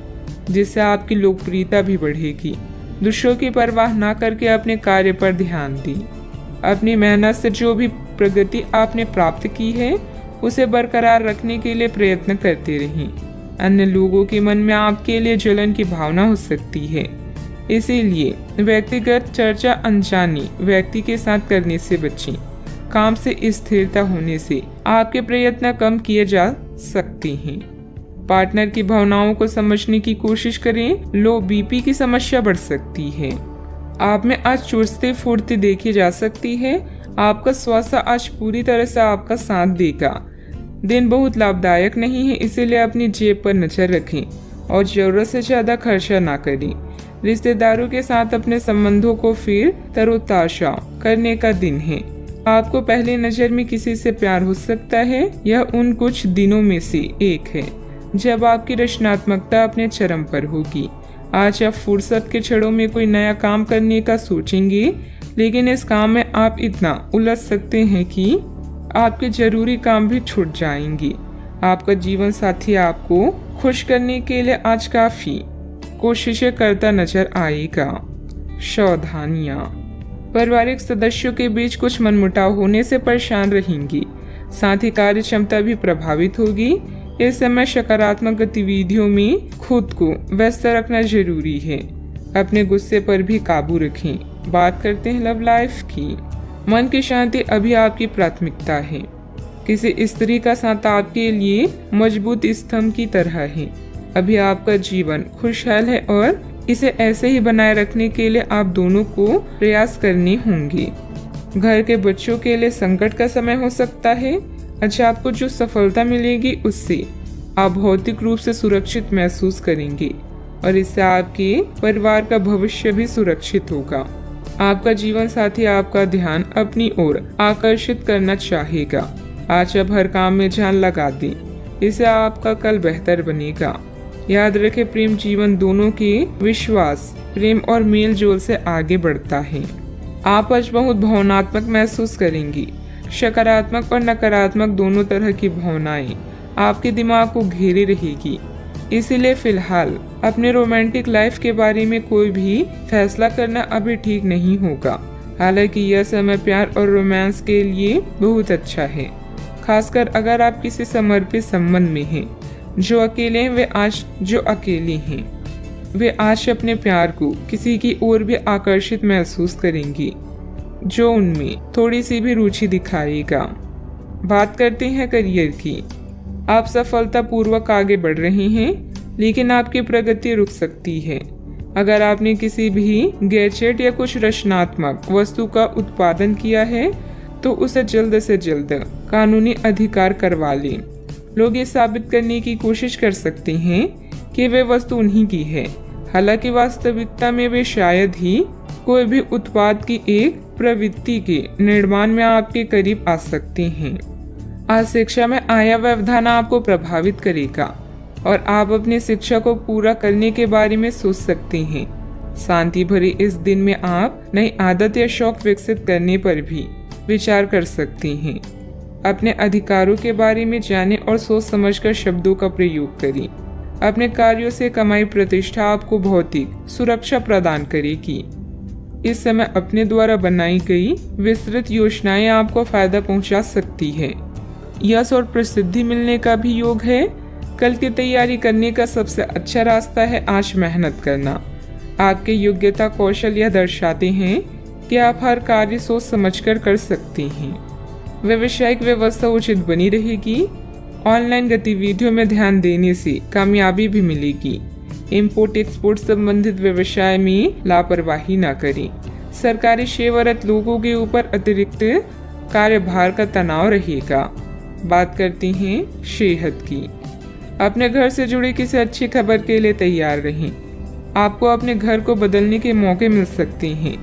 जिससे आपकी लोकप्रियता भी बढ़ेगी। दूसरों की परवाह न करके अपने कार्य पर ध्यान दें। अपनी मेहनत से जो भी प्रगति आपने प्राप्त की है उसे बरकरार रखने के लिए प्रयत्न करते रहें। अन्य लोगों के मन में आपके लिए जलन की भावना हो सकती है, इसीलिए व्यक्तिगत चर्चा अनजाने व्यक्ति के साथ करने से बचें। काम से स्थिरता होने से आपके प्रयत्न कम किए जा सकते हैं। पार्टनर की भावनाओं को समझने की कोशिश करें, लो बीपी की समस्या बढ़ सकती है। आप में आज चुस्ती फुर्ती देखी जा सकती है। आपका स्वास्थ्य आज पूरी तरह से आपका साथ देगा। दिन बहुत लाभदायक नहीं है, इसीलिए अपनी जेब पर नजर रखें और जरूरत से ज्यादा खर्चा ना करें। रिश्तेदारों के साथ अपने संबंधों को फिर तरोताजा करने का दिन है। आपको पहली नजर में किसी से प्यार हो सकता है। यह उन कुछ दिनों में से एक है जब आपकी रचनात्मकता अपने चरम पर होगी। आज आप फुर्सत के क्षणों में कोई नया काम करने का सोचेंगे, लेकिन इस काम में आप इतना उलझ सकते हैं कि आपके जरूरी काम भी छूट जाएंगे। आपका जीवन साथी आपको खुश करने के लिए आज काफी कोशिशें करता नजर आएगा। सावधानियां, पारिवारिक सदस्यों के बीच कुछ मनमुटाव होने से परेशान रहेंगी, साथ ही कार्य क्षमता भी प्रभावित होगी। इस समय सकारात्मक गतिविधियों में खुद को व्यस्त रखना जरूरी है। अपने गुस्से पर भी काबू रखें। बात करते हैं लव लाइफ की। मन की शांति अभी आपकी प्राथमिकता है। किसी स्त्री का साथ आपके लिए मजबूत स्तंभ की तरह है। अभी आपका जीवन खुशहाल है और इसे ऐसे ही बनाए रखने के लिए आप दोनों को प्रयास करने होंगे। घर के बच्चों के लिए संकट का समय हो सकता है। अच्छा, आपको जो सफलता मिलेगी उससे आप भौतिक रूप से सुरक्षित महसूस करेंगे और इससे आपके परिवार का भविष्य भी सुरक्षित होगा। आपका जीवन साथी आपका ध्यान अपनी ओर आकर्षित करना चाहेगा। आज आप हर काम में जान लगा दें, इससे आपका कल बेहतर बनेगा। याद रखें, प्रेम जीवन दोनों के विश्वास, प्रेम और मेल जोल से आगे बढ़ता है। आप आज बहुत भावनात्मक महसूस करेंगी। सकारात्मक और नकारात्मक दोनों तरह की भावनाएं आपके दिमाग को घेरे रहेगी। इसीलिए फिलहाल अपने रोमांटिक लाइफ के बारे में कोई भी फैसला करना अभी ठीक नहीं होगा। हालांकि यह समय प्यार और रोमांस के लिए बहुत अच्छा है, खासकर अगर आप किसी समर्पित संबंध में हैं। जो अकेले हैं वे आज अपने प्यार को किसी की ओर भी आकर्षित महसूस करेंगी जो उनमें थोड़ी सी भी रुचि दिखाएगा। बात करते हैं करियर की। आप सफलतापूर्वक आगे बढ़ रहे हैं, लेकिन आपकी प्रगति रुक सकती है। अगर आपने किसी भी गैजेट या कुछ रचनात्मक वस्तु का उत्पादन किया है तो उसे जल्द से जल्द कानूनी अधिकार करवा लें। लोग ये साबित करने की कोशिश कर सकते हैं कि वे वस्तु उन्हीं की है, हालांकि वास्तविकता में वे शायद ही कोई भी उत्पाद की एक प्रवृत्ति के निर्माण में आपके करीब आ सकते हैं। आज शिक्षा में आया व्यवधान आपको प्रभावित करेगा और आप अपनी शिक्षा को पूरा करने के बारे में सोच सकते हैं। शांति भरे इस दिन में आप नई आदत या शौक विकसित करने पर भी विचार कर सकते हैं। अपने अधिकारों के बारे में जानें और सोच समझकर शब्दों का प्रयोग करें। अपने कार्यों से कमाई प्रतिष्ठा आपको भौतिक सुरक्षा प्रदान करेगी। इस समय अपने द्वारा बनाई गई विस्तृत योजनाएं आपको फायदा पहुंचा सकती है। यश और प्रसिद्धि मिलने का भी योग है। कल की तैयारी करने का सबसे अच्छा रास्ता है आज मेहनत करना। आपके योग्यता कौशल यह दर्शाते हैं कि आप हर कार्य सोच समझकर कर सकते हैं। व्यावसायिक व्यवस्था उचित बनी रहेगी। ऑनलाइन गतिविधियों में ध्यान देने से कामयाबी भी मिलेगी। इंपोर्ट एक्सपोर्ट संबंधित व्यवसाय में लापरवाही न करें। सरकारी सेवारत लोगों के ऊपर अतिरिक्त कार्यभार का तनाव रहेगा। बात करते हैं सेहत की। अपने घर से जुड़ी किसी अच्छी खबर के लिए तैयार रहें। आपको अपने घर को बदलने के मौके मिल सकते हैं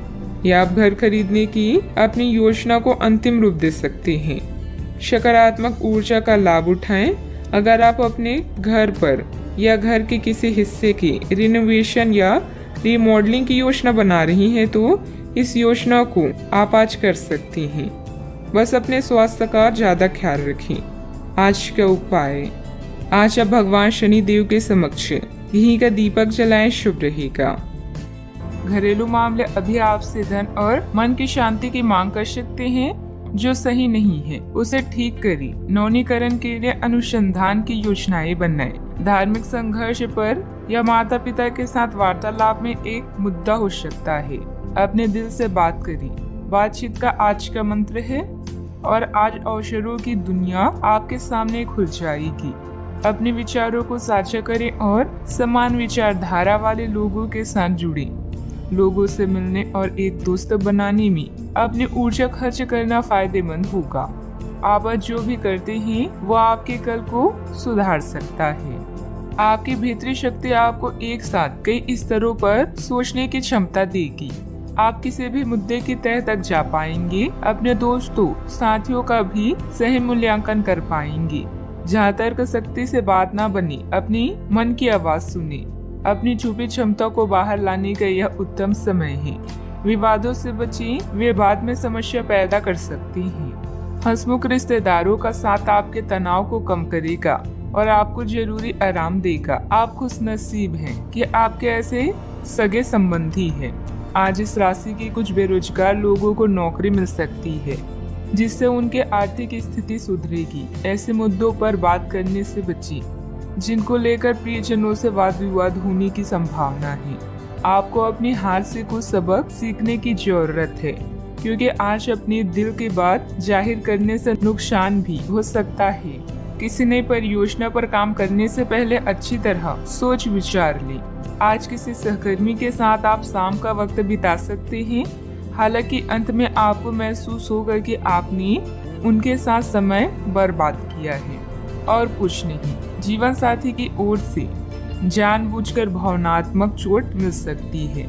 या आप घर खरीदने की अपनी योजना को अंतिम रूप दे सकते हैं। सकारात्मक ऊर्जा का लाभ उठाएं। अगर आप अपने घर पर या घर के किसी हिस्से की रिनोवेशन या रिमॉडलिंग की योजना बना रही हैं तो इस योजना को आप आज कर सकती हैं। बस अपने स्वास्थ्य का ज़्यादा ख्याल रखें। आज का उपाय, आज आप भगवान शनि देव के समक्ष घी का दीपक जलाएं, शुभ रहेगा। घरेलू मामले अभी आपसे धन और मन की शांति की मांग कर सकते हैं। जो सही नहीं है उसे ठीक करें। नवीनीकरण के लिए अनुसंधान की योजनाएं बनाएं। धार्मिक संघर्ष पर या माता पिता के साथ वार्तालाप में एक मुद्दा हो सकता है। अपने दिल से बात करें। बातचीत का आज का मंत्र है और आज अवसरों की दुनिया आपके सामने खुल जाएगी। अपने विचारों को साझा करें और समान विचारधारा वाले लोगों के साथ जुड़ें। लोगों से मिलने और एक दोस्त बनाने में अपनी ऊर्जा खर्च करना फायदेमंद होगा। आप आज जो भी करते हैं वो आपके कल को सुधार सकता है। आपकी भीतरी शक्ति आपको एक साथ कई स्तरों पर सोचने की क्षमता देगी। आप किसी भी मुद्दे की तह तक जा पाएंगे। अपने दोस्तों साथियों का भी सही मूल्यांकन कर पाएंगे। जहाँ तर्क शक्ति से बात ना बनी, अपनी मन की आवाज सुने। अपनी छुपी क्षमता को बाहर लाने का यह उत्तम समय है। विवादों से बचें, वे बाद में समस्या पैदा कर सकती हैं। हंसमुख रिश्तेदारों का साथ आपके तनाव को कम करेगा और आपको जरूरी आराम देगा। आप खुशनसीब हैं कि आपके ऐसे सगे संबंधी हैं। आज इस राशि के कुछ बेरोजगार लोगों को नौकरी मिल सकती है, जिससे उनके आर्थिक स्थिति सुधरेगी। ऐसे मुद्दों पर बात करने से बचें जिनको लेकर प्रियजनों से वाद विवाद होने की संभावना है। आपको अपनी हार से कुछ सबक सीखने की जरूरत है, क्योंकि आज अपने दिल की बात जाहिर करने से नुकसान भी हो सकता है। किसी नई परियोजना पर काम करने से पहले अच्छी तरह सोच विचार लें। आज किसी सहकर्मी के साथ आप शाम का वक्त बिता सकते हैं। हालांकि अंत में आपको महसूस होगा कि आपने उनके साथ समय बर्बाद किया है और कुछ नहीं। जीवन साथी की ओर से जानबूझकर भावनात्मक चोट मिल सकती है,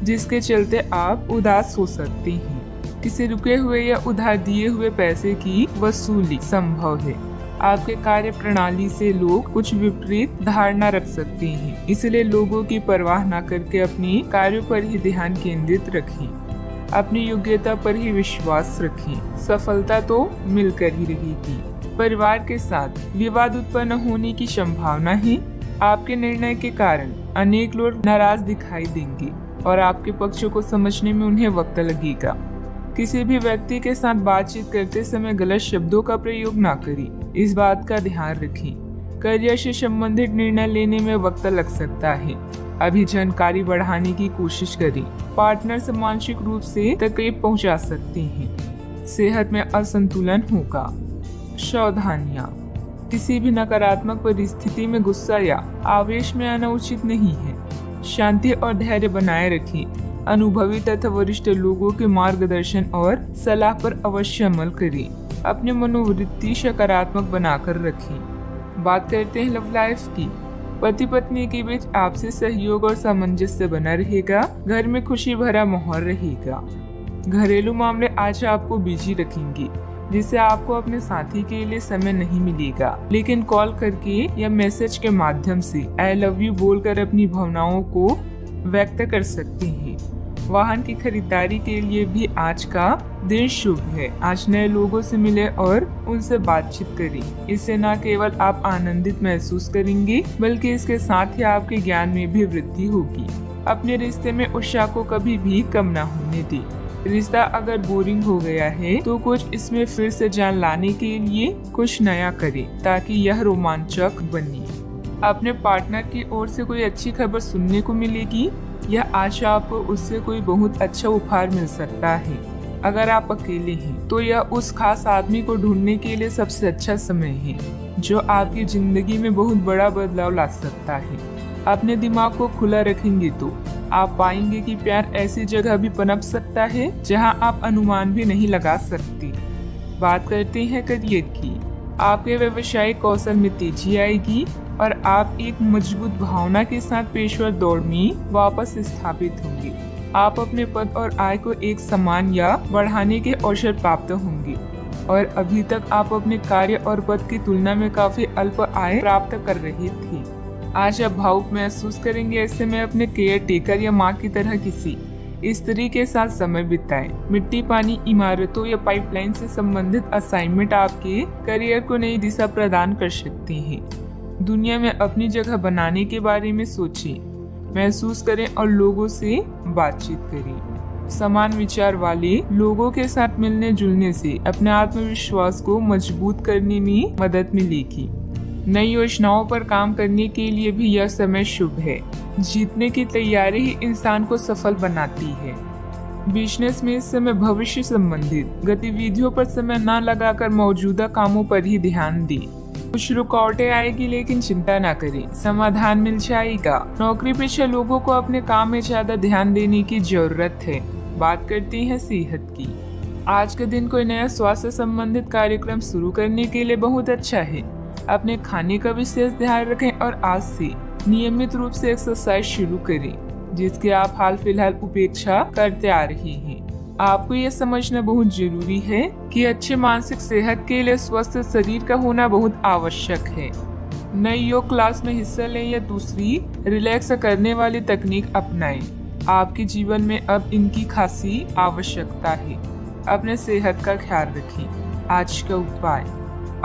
जिसके चलते आप उदास हो सकते हैं। किसी रुके हुए या उधार दिए हुए पैसे की वसूली संभव है। आपके कार्य प्रणाली से लोग कुछ विपरीत धारणा रख सकते हैं, इसलिए लोगों की परवाह न करके अपने कार्यों पर ही ध्यान केंद्रित रखें। अपनी योग्यता पर ही विश्वास रखें। सफलता तो मिलकर ही रहेगी। परिवार के साथ विवाद उत्पन्न होने की संभावना है। आपके निर्णय के कारण अनेक लोग नाराज दिखाई देंगे और आपके पक्ष को समझने में उन्हें वक्त लगेगा। किसी भी व्यक्ति के साथ बातचीत करते समय गलत शब्दों का प्रयोग न करें, इस बात का ध्यान रखें। करियर से संबंधित निर्णय लेने में वक्त लग सकता है। अभी जानकारी बढ़ाने की कोशिश करें। पार्टनर से मानसिक रूप से तकलीफ पहुंचा सकते हैं। सेहत में असंतुलन होगा। सावधानियां, किसी भी नकारात्मक परिस्थिति में गुस्सा या आवेश में आना उचित नहीं है। शांति और धैर्य बनाए रखें। अनुभवी तथा वरिष्ठ लोगों के मार्गदर्शन और सलाह पर अवश्य अमल करें। अपनी मनोवृत्ति सकारात्मक बनाकर रखें। बात करते हैं लव लाइफ की। पति पत्नी के बीच आपसी सहयोग और सामंजस्य बना रहेगा। घर में खुशी भरा माहौल रहेगा। घरेलू मामले आज आपको बिजी रखेंगे, जिससे आपको अपने साथी के लिए समय नहीं मिलेगा। लेकिन कॉल करके या मैसेज के माध्यम से आई लव यू बोलकर अपनी भावनाओं को व्यक्त कर सकते हैं। वाहन की खरीदारी के लिए भी आज का दिन शुभ है। आज नए लोगों से मिले और उनसे बातचीत करें। इससे न केवल आप आनंदित महसूस करेंगे, बल्कि इसके साथ ही आपके ज्ञान में भी वृद्धि होगी। अपने रिश्ते में उत्साह को कभी भी कम न होने दें। रिश्ता अगर बोरिंग हो गया है तो कुछ इसमें फिर से जान लाने के लिए कुछ नया करें, ताकि यह रोमांचक बने। अपने पार्टनर की ओर से कोई अच्छी खबर सुनने को मिलेगी या आज आपको उससे कोई बहुत अच्छा उपहार मिल सकता है। अगर आप अकेले हैं तो यह उस खास आदमी को ढूंढने के लिए सबसे अच्छा समय है, जो आपकी जिंदगी में बहुत बड़ा बदलाव ला सकता है। अपने दिमाग को खुला रखेंगे तो आप पाएंगे कि प्यार ऐसी जगह भी पनप सकता है जहां आप अनुमान भी नहीं लगा सकते। बात करते हैं करियर की। आपके व्यवसायिक कौशल में तेजी आएगी और आप एक मजबूत भावना के साथ पेशेवर दौड़ में वापस स्थापित होंगे। आप अपने पद और आय को एक समान या बढ़ाने के अवसर प्राप्त होंगे। और अभी तक आप अपने कार्य और पद की तुलना में काफी अल्प आय प्राप्त कर रही थी। आज आप भावुक महसूस करेंगे। ऐसे में अपने केयर टेकर या माँ की तरह किसी स्त्री के साथ समय बिताएं। मिट्टी, पानी, इमारतों या पाइपलाइन से संबंधित असाइनमेंट आपके करियर को नई दिशा प्रदान कर सकती हैं। दुनिया में अपनी जगह बनाने के बारे में सोचें, महसूस करें और लोगों से बातचीत करें। समान विचार वाले लोगों के साथ मिलने जुलने से अपने आत्मविश्वास को मजबूत करने में मदद मिलेगी। नई योजनाओं पर काम करने के लिए भी यह समय शुभ है। जीतने की तैयारी ही इंसान को सफल बनाती है। बिजनेस में इस समय भविष्य संबंधित गतिविधियों पर समय न लगाकर मौजूदा कामों पर ही ध्यान दें। कुछ रुकावटें आएगी लेकिन चिंता न करें, समाधान मिल जाएगा। नौकरी पेशा लोगों को अपने काम में ज्यादा ध्यान देने की जरूरत है। बात करते हैं सेहत की। आज के दिन कोई नया स्वास्थ्य संबंधित कार्यक्रम शुरू करने के लिए बहुत अच्छा है। अपने खाने का विशेष ध्यान रखें और आज से नियमित रूप से एक्सरसाइज शुरू करें, जिसकी आप हाल फिलहाल उपेक्षा करते आ रहे हैं। आपको यह समझना बहुत जरूरी है कि अच्छे मानसिक सेहत के लिए स्वस्थ शरीर का होना बहुत आवश्यक है। नई योग क्लास में हिस्सा लें या दूसरी रिलैक्स करने वाली तकनीक अपनाएं। आपके जीवन में अब इनकी खासी आवश्यकता है। अपने सेहत का ख्याल रखें। आज का उपाय,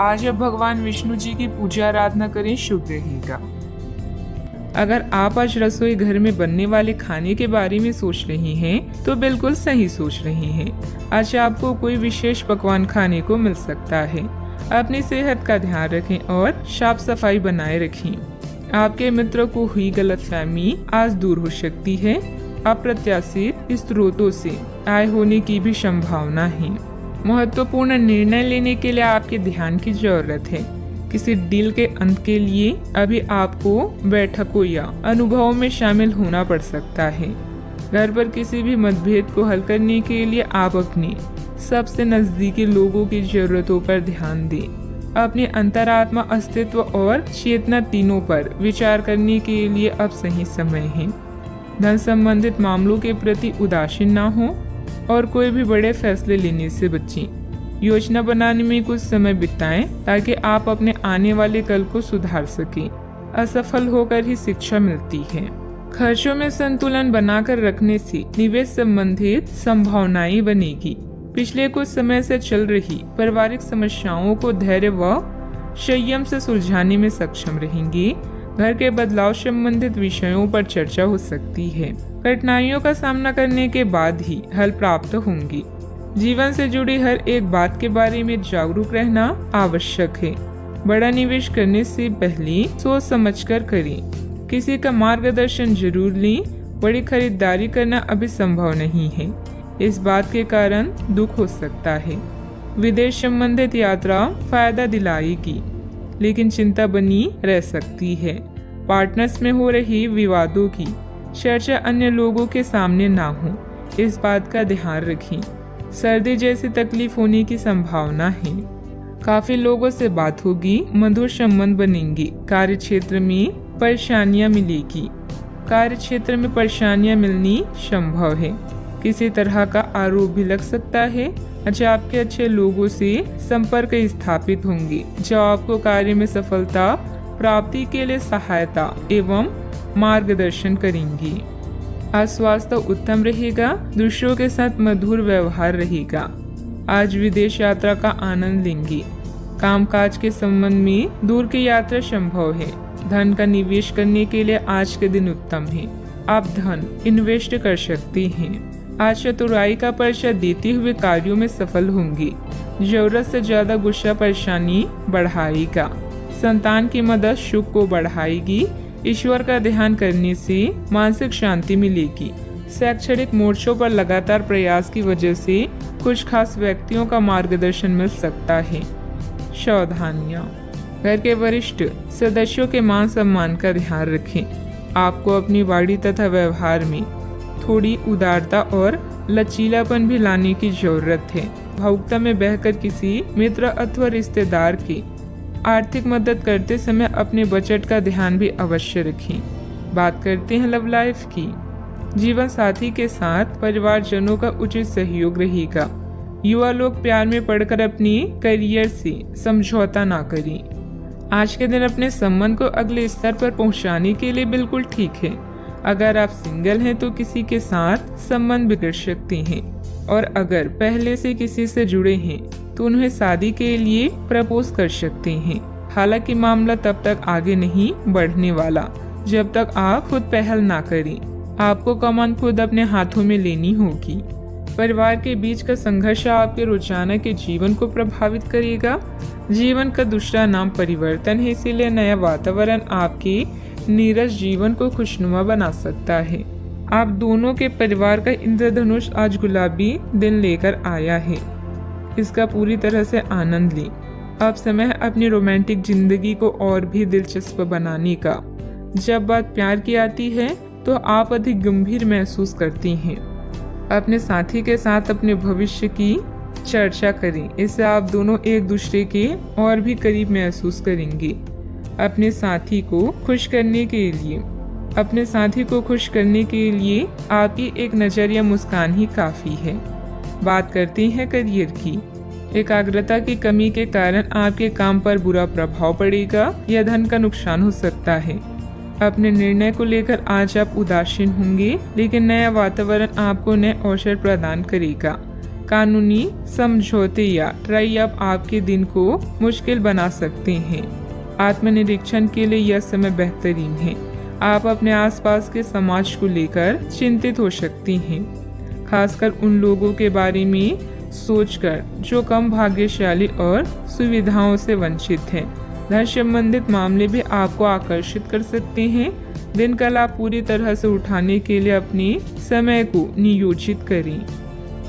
आज आप भगवान विष्णु जी की पूजा आराधना करें, शुभ रहेगा। अगर आप आज रसोई घर में बनने वाले खाने के बारे में सोच रही हैं, तो बिल्कुल सही सोच रही हैं। आज आपको कोई विशेष पकवान खाने को मिल सकता है। अपनी सेहत का ध्यान रखें और साफ सफाई बनाए रखें। आपके मित्रों को हुई गलतफहमी आज दूर हो सकती है। अप्रत्याशित स्रोतों से आय होने की भी संभावना है। महत्वपूर्ण निर्णय लेने के लिए आपके ध्यान की जरूरत है। किसी डील के अंत के लिए अभी आपको बैठकों या अनुभवों में शामिल होना पड़ सकता है। घर पर किसी भी मतभेद को हल करने के लिए आप अपने सबसे नजदीकी लोगों की जरूरतों पर ध्यान दें। अपने अंतरात्मा, अस्तित्व और चेतना तीनों पर विचार करने के लिए अब सही समय है। धन संबंधित मामलों के प्रति उदासीन न हो और कोई भी बड़े फैसले लेने से बचें। योजना बनाने में कुछ समय बिताएं ताकि आप अपने आने वाले कल को सुधार सकें। असफल होकर ही शिक्षा मिलती है। खर्चों में संतुलन बनाकर रखने से निवेश संबंधित संभावनाएं बनेगी। पिछले कुछ समय से चल रही पारिवारिक समस्याओं को धैर्य व संयम से सुलझाने में सक्षम रहेंगे। घर के बदलाव संबंधित विषयों पर चर्चा हो सकती है। कठिनाइयों का सामना करने के बाद ही हल प्राप्त होंगी। जीवन से जुड़ी हर एक बात के बारे में जागरूक रहना आवश्यक है। बड़ा निवेश करने से पहले सोच समझकर करें। किसी का मार्गदर्शन जरूर लें। बड़ी खरीदारी करना अभी संभव नहीं है। इस बात के कारण दुख हो सकता है। विदेश संबंधित यात्रा फायदा दिलाएगी, लेकिन चिंता बनी रह सकती है। पार्टनर्स में हो रही विवादों की चर्चा अन्य लोगों के सामने ना हो, इस बात का ध्यान रखें। सर्दी जैसी तकलीफ होने की संभावना है। काफी लोगों से बात होगी, मधुर संबंध बनेंगे। कार्य क्षेत्र में परेशानियां मिलेगी। कार्य क्षेत्र में परेशानियां मिलनी संभव है। किसी तरह का आरोप भी लग सकता है। अच्छा, आपके अच्छे लोगों से संपर्क स्थापित होंगे जो आपको कार्य में सफलता प्राप्ति के लिए सहायता एवं मार्गदर्शन करेंगी। आज स्वास्थ्य उत्तम रहेगा। दूसरों के साथ मधुर व्यवहार रहेगा। आज विदेश यात्रा का आनंद लेंगे। कामकाज के संबंध में दूर की यात्रा संभव है। धन का निवेश करने के लिए आज के दिन उत्तम है। आप धन इन्वेस्ट कर सकते हैं। आज चतुराई का परिचय देते हुए कार्यों में सफल होंगे। जरूरत से ज्यादा गुस्सा परेशानी बढ़ाएगा। संतान की मदद सुख को बढ़ाएगी। ईश्वर का ध्यान करने से मानसिक शांति मिलेगी। शैक्षणिक मोर्चों पर लगातार प्रयास की वजह से कुछ खास व्यक्तियों का मार्गदर्शन मिल सकता है। सावधानियां, घर के वरिष्ठ सदस्यों के मान सम्मान का ध्यान रखें। आपको अपनी वाणी तथा व्यवहार में थोड़ी उदारता और लचीलापन भी लाने की जरूरत है। भावुकता में बहकर किसी मित्र अथवा रिश्तेदार की आर्थिक मदद करते समय अपने बजट का ध्यान भी अवश्य रखें। बात करते हैं लव लाइफ की। जीवन साथी के साथ परिवारजनों का उचित सहयोग रहेगा। युवा लोग प्यार में पड़कर अपनी करियर से समझौता ना करें। आज के दिन अपने संबंध को अगले स्तर पर पहुंचाने के लिए बिल्कुल ठीक है। अगर आप सिंगल हैं तो किसी के साथ संबंध बिगड़ सकते हैं, और अगर पहले से किसी से जुड़े हैं तो उन्हें शादी के लिए प्रपोज कर सकते हैं। हालांकि मामला तब तक आगे नहीं बढ़ने वाला जब तक आप खुद पहल ना करें। आपको कमान खुद अपने हाथों में लेनी होगी। परिवार के बीच का संघर्ष आपके रोजाना के जीवन को प्रभावित करेगा। जीवन का दूसरा नाम परिवर्तन है, इसीलिए नया वातावरण आपके नीरस जीवन को खुशनुमा बना सकता है। आप दोनों के परिवार का इंद्रधनुष आज गुलाबी दिन लेकर आया है। इसका पूरी तरह से आनंद लें। अब समय अपनी रोमांटिक जिंदगी को और भी दिलचस्प बनाने का। जब बात प्यार की आती है तो आप अधिक गंभीर महसूस करती हैं। अपने साथी के साथ अपने भविष्य की चर्चा करें, इससे आप दोनों एक दूसरे के और भी करीब महसूस करेंगे। अपने साथी को खुश करने के लिए आपकी एक नज़र या मुस्कान ही काफ़ी है। बात करते हैं करियर की। एकाग्रता की कमी के कारण आपके काम पर बुरा प्रभाव पड़ेगा या धन का नुकसान हो सकता है। अपने निर्णय को लेकर आज आप उदासीन होंगे, लेकिन नया वातावरण आपको नए अवसर प्रदान करेगा। कानूनी समझौते या ट्राई अप आपके दिन को मुश्किल बना सकते हैं। आत्मनिरीक्षण के लिए यह समय बेहतरीन है। आप अपने आसपास के समाज को लेकर चिंतित हो सकती हैं, खासकर उन लोगों के बारे में सोचकर जो कम भाग्यशाली और सुविधाओं से वंचित हैं। धन संबंधित मामले भी आपको आकर्षित कर सकते हैं। दिन का लाभ पूरी तरह से उठाने के लिए अपने समय को नियोजित करें।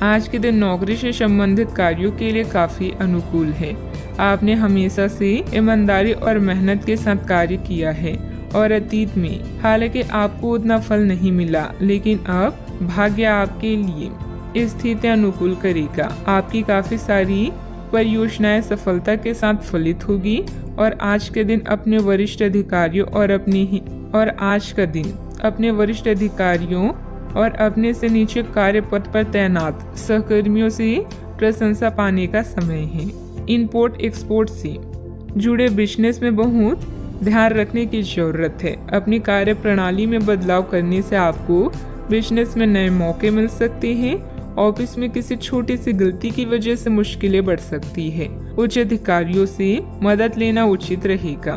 आज के दिन नौकरी से संबंधित कार्यों के लिए काफी अनुकूल है। आपने हमेशा से ईमानदारी और मेहनत के साथ कार्य किया है और अतीत में हालांकि आपको उतना फल नहीं मिला, लेकिन अब भाग्य आपके लिए स्थितियां अनुकूल करेगा। आपकी काफी सारी परियोजनाएं सफलता के साथ फलित होगी और आज के दिन अपने वरिष्ठ अधिकारियों और अपने से नीचे कार्य पद पर तैनात सहकर्मियों से प्रशंसा पाने का समय है। इंपोर्ट एक्सपोर्ट से जुड़े बिजनेस में बहुत ध्यान रखने की जरूरत है। अपनी कार्य प्रणाली में बदलाव करने से आपको बिजनेस में नए मौके मिल सकते हैं। ऑफिस में किसी छोटी सी गलती की वजह से मुश्किलें बढ़ सकती है। उच्च अधिकारियों से मदद लेना उचित रहेगा।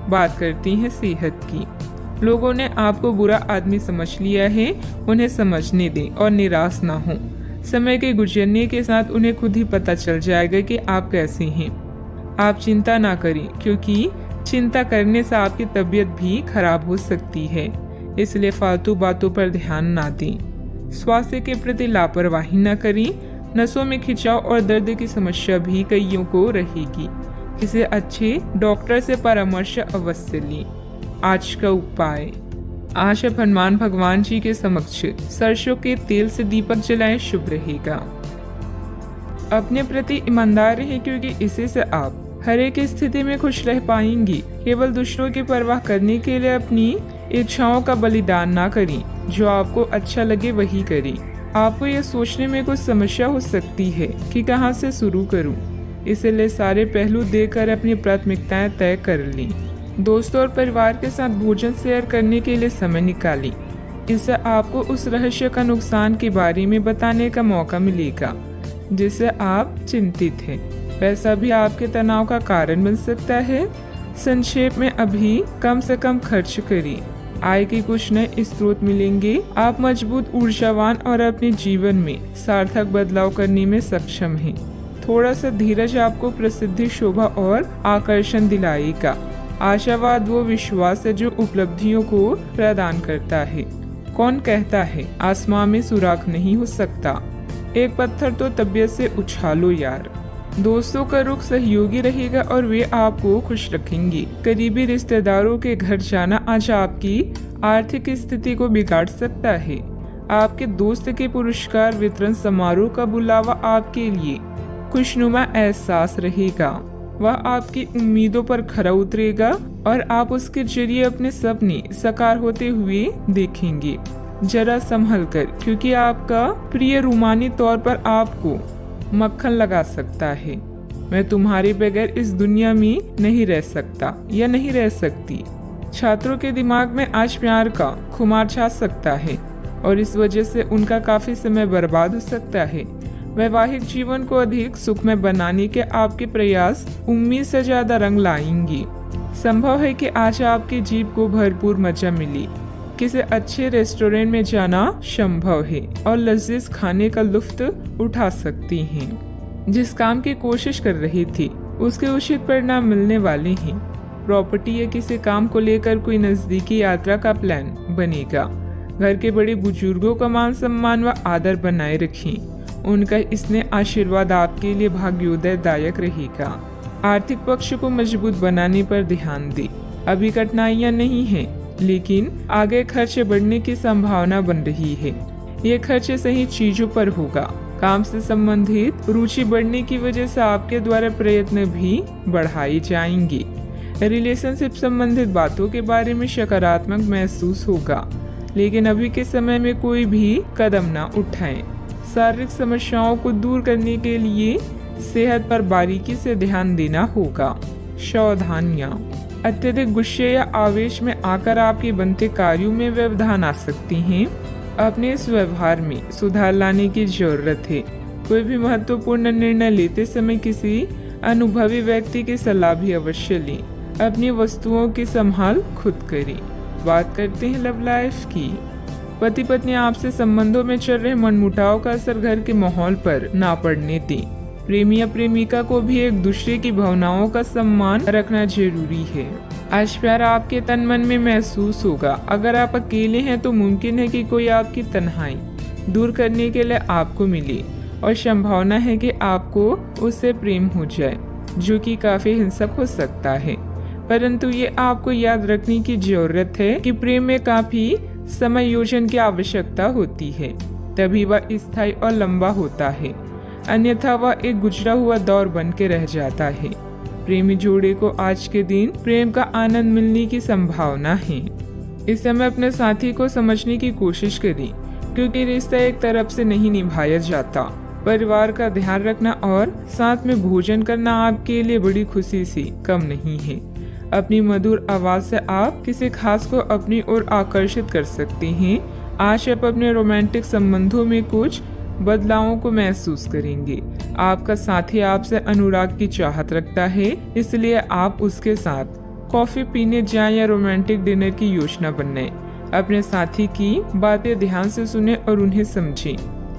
बात करती हैं सेहत की। लोगों ने आपको बुरा आदमी समझ लिया है, उन्हें समझने दें और निराश ना हो। समय के गुजरने के साथ उन्हें खुद ही पता चल जाएगा कि आप कैसे हैं। आप चिंता ना करें, क्योंकि चिंता करने से आपकी तबीयत भी खराब हो सकती है, इसलिए फालतू बातों पर ध्यान ना दें। स्वास्थ्य के प्रति लापरवाही न करें। नसों में खिंचाव और दर्द की समस्या भी कईयों को रहेगी। किसी अच्छे डॉक्टर से परामर्श अवश्य लें। आज का उपाय, आज आप हनुमान भगवान जी के समक्ष सरसों के तेल से दीपक जलाएं, शुभ रहेगा। अपने प्रति ईमानदार रहें, क्योंकि इसी से आप हर एक स्थिति में खुश रह पाएंगी। केवल दूसरों की परवाह करने के लिए अपनी इच्छाओं का बलिदान ना करें। जो आपको अच्छा लगे वही करें। आपको यह सोचने में कुछ समस्या हो सकती है कि कहां से शुरू करूं, इसलिए सारे पहलू देखकर अपनी प्राथमिकताएं तय कर लें। दोस्तों और परिवार के साथ भोजन शेयर करने के लिए समय निकालें। इससे आपको उस रहस्य का नुकसान के बारे में बताने का मौका मिलेगा जिससे आप चिंतित हैं। पैसा भी आपके तनाव का कारण बन सकता है। संक्षेप में अभी कम से कम खर्च करें। आय के कुछ नए स्रोत मिलेंगे। आप मजबूत, ऊर्जावान और अपने जीवन में सार्थक बदलाव करने में सक्षम हैं। थोड़ा सा धीरज आपको प्रसिद्धि, शोभा और आकर्षण दिलाएगा। आशावाद वो विश्वास है जो उपलब्धियों को प्रदान करता है। कौन कहता है आसमान में सुराख नहीं हो सकता? एक पत्थर तो तबीयत से उछालो यार। दोस्तों का रुख सहयोगी रहेगा और वे आपको खुश रखेंगे। करीबी रिश्तेदारों के घर जाना आज आपकी आर्थिक स्थिति को बिगाड़ सकता है। आपके दोस्त के पुरस्कार वितरण समारोह का बुलावा आपके लिए खुशनुमा एहसास रहेगा। वह आपकी उम्मीदों पर खरा उतरेगा और आप उसके जरिए अपने सपने साकार होते हुए देखेंगे। जरा संभल कर, क्योंकि आपका प्रिय रूमानी तौर पर आपको मक्खन लगा सकता है। मैं तुम्हारे बगैर इस दुनिया में नहीं रह सकता या नहीं रह सकती। छात्रों के दिमाग में आज प्यार का खुमार छा सकता है और इस वजह से उनका काफी समय बर्बाद हो सकता है। वैवाहिक जीवन को अधिक सुखमय बनाने के आपके प्रयास उम्मीद से ज्यादा रंग लाएंगी। संभव है कि आज आपकी जीभ को भरपूर मजा मिली। किसी अच्छे रेस्टोरेंट में जाना संभव है और लजीज खाने का लुत्फ उठा सकती हैं। जिस काम की कोशिश कर रही थी उसके उचित परिणाम मिलने वाले हैं। प्रॉपर्टी या किसी काम को लेकर कोई नजदीकी यात्रा का प्लान बनेगा। घर के बड़े बुजुर्गों का मान सम्मान व आदर बनाए रखें। उनका स्नेह आशीर्वाद आपके लिए भाग्योदयदायक रहेगा। आर्थिक पक्ष को मजबूत बनाने पर ध्यान दें। अभी कठिनाइयां नहीं हैं, लेकिन आगे खर्चे बढ़ने की संभावना बन रही है। ये खर्चे सही चीजों पर होगा। काम से संबंधित रुचि बढ़ने की वजह से आपके द्वारा प्रयत्न भी बढ़ाई जाएंगी। रिलेशनशिप संबंधित बातों के बारे में सकारात्मक महसूस होगा, लेकिन अभी के समय में कोई भी कदम न उठाएं। शारीरिक समस्याओं को दूर करने के लिए सेहत पर बारीकी से ध्यान देना होगा। सावधानियां, अत्यधिक गुस्से या आवेश में आकर आपके बनते कार्यों में व्यवधान आ सकती हैं। अपने इस व्यवहार में सुधार लाने की जरूरत है। कोई भी महत्वपूर्ण निर्णय लेते समय किसी अनुभवी व्यक्ति की सलाह भी अवश्य लें। अपनी वस्तुओं की संभाल खुद करें। बात करते हैं लव लाइफ की। पति पत्नी आपसे संबंधों में चल रहे मनमुटाव का असर घर के माहौल पर ना पड़ने दें। प्रेमी या प्रेमिका को भी एक दूसरे की भावनाओं का सम्मान रखना जरूरी है। आज प्यार आपके तन मन में महसूस होगा। अगर आप अकेले हैं तो मुमकिन है कि कोई आपकी तन्हाई दूर करने के लिए आपको मिले और संभावना है कि आपको उससे प्रेम हो जाए, जो कि काफी हिंसक हो सकता है। परंतु ये आपको याद रखने की जरूरत है कि प्रेम में काफी समायोजन की आवश्यकता होती है, तभी वह स्थायी और लंबा होता है। अन्यथा वह एक गुजरा हुआ दौर बन के रह जाता है। प्रेमी जोड़े को आज के दिन प्रेम का आनंद मिलने की संभावना है। इस समय अपने साथी को समझने की कोशिश करें, क्योंकि रिश्ता एक तरफ से नहीं निभाया जाता। परिवार का ध्यान रखना और साथ में भोजन करना आपके लिए बड़ी खुशी से कम नहीं है। अपनी मधुर आवाज से आप किसी खास को अपनी ओर आकर्षित कर सकते हैं। आज आप अपने रोमांटिक संबंधों में कुछ बदलावों को महसूस करेंगे। आपका साथी आपसे अनुराग की चाहत रखता है, इसलिए आप उसके साथ कॉफी पीने जाएं या रोमांटिक डिनर की योजना बनाएं। अपने साथी की बातें ध्यान से सुने और उन्हें समझें।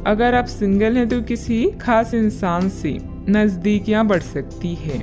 अगर आप सिंगल हैं तो किसी खास इंसान से नजदीकियां बढ़ सकती है।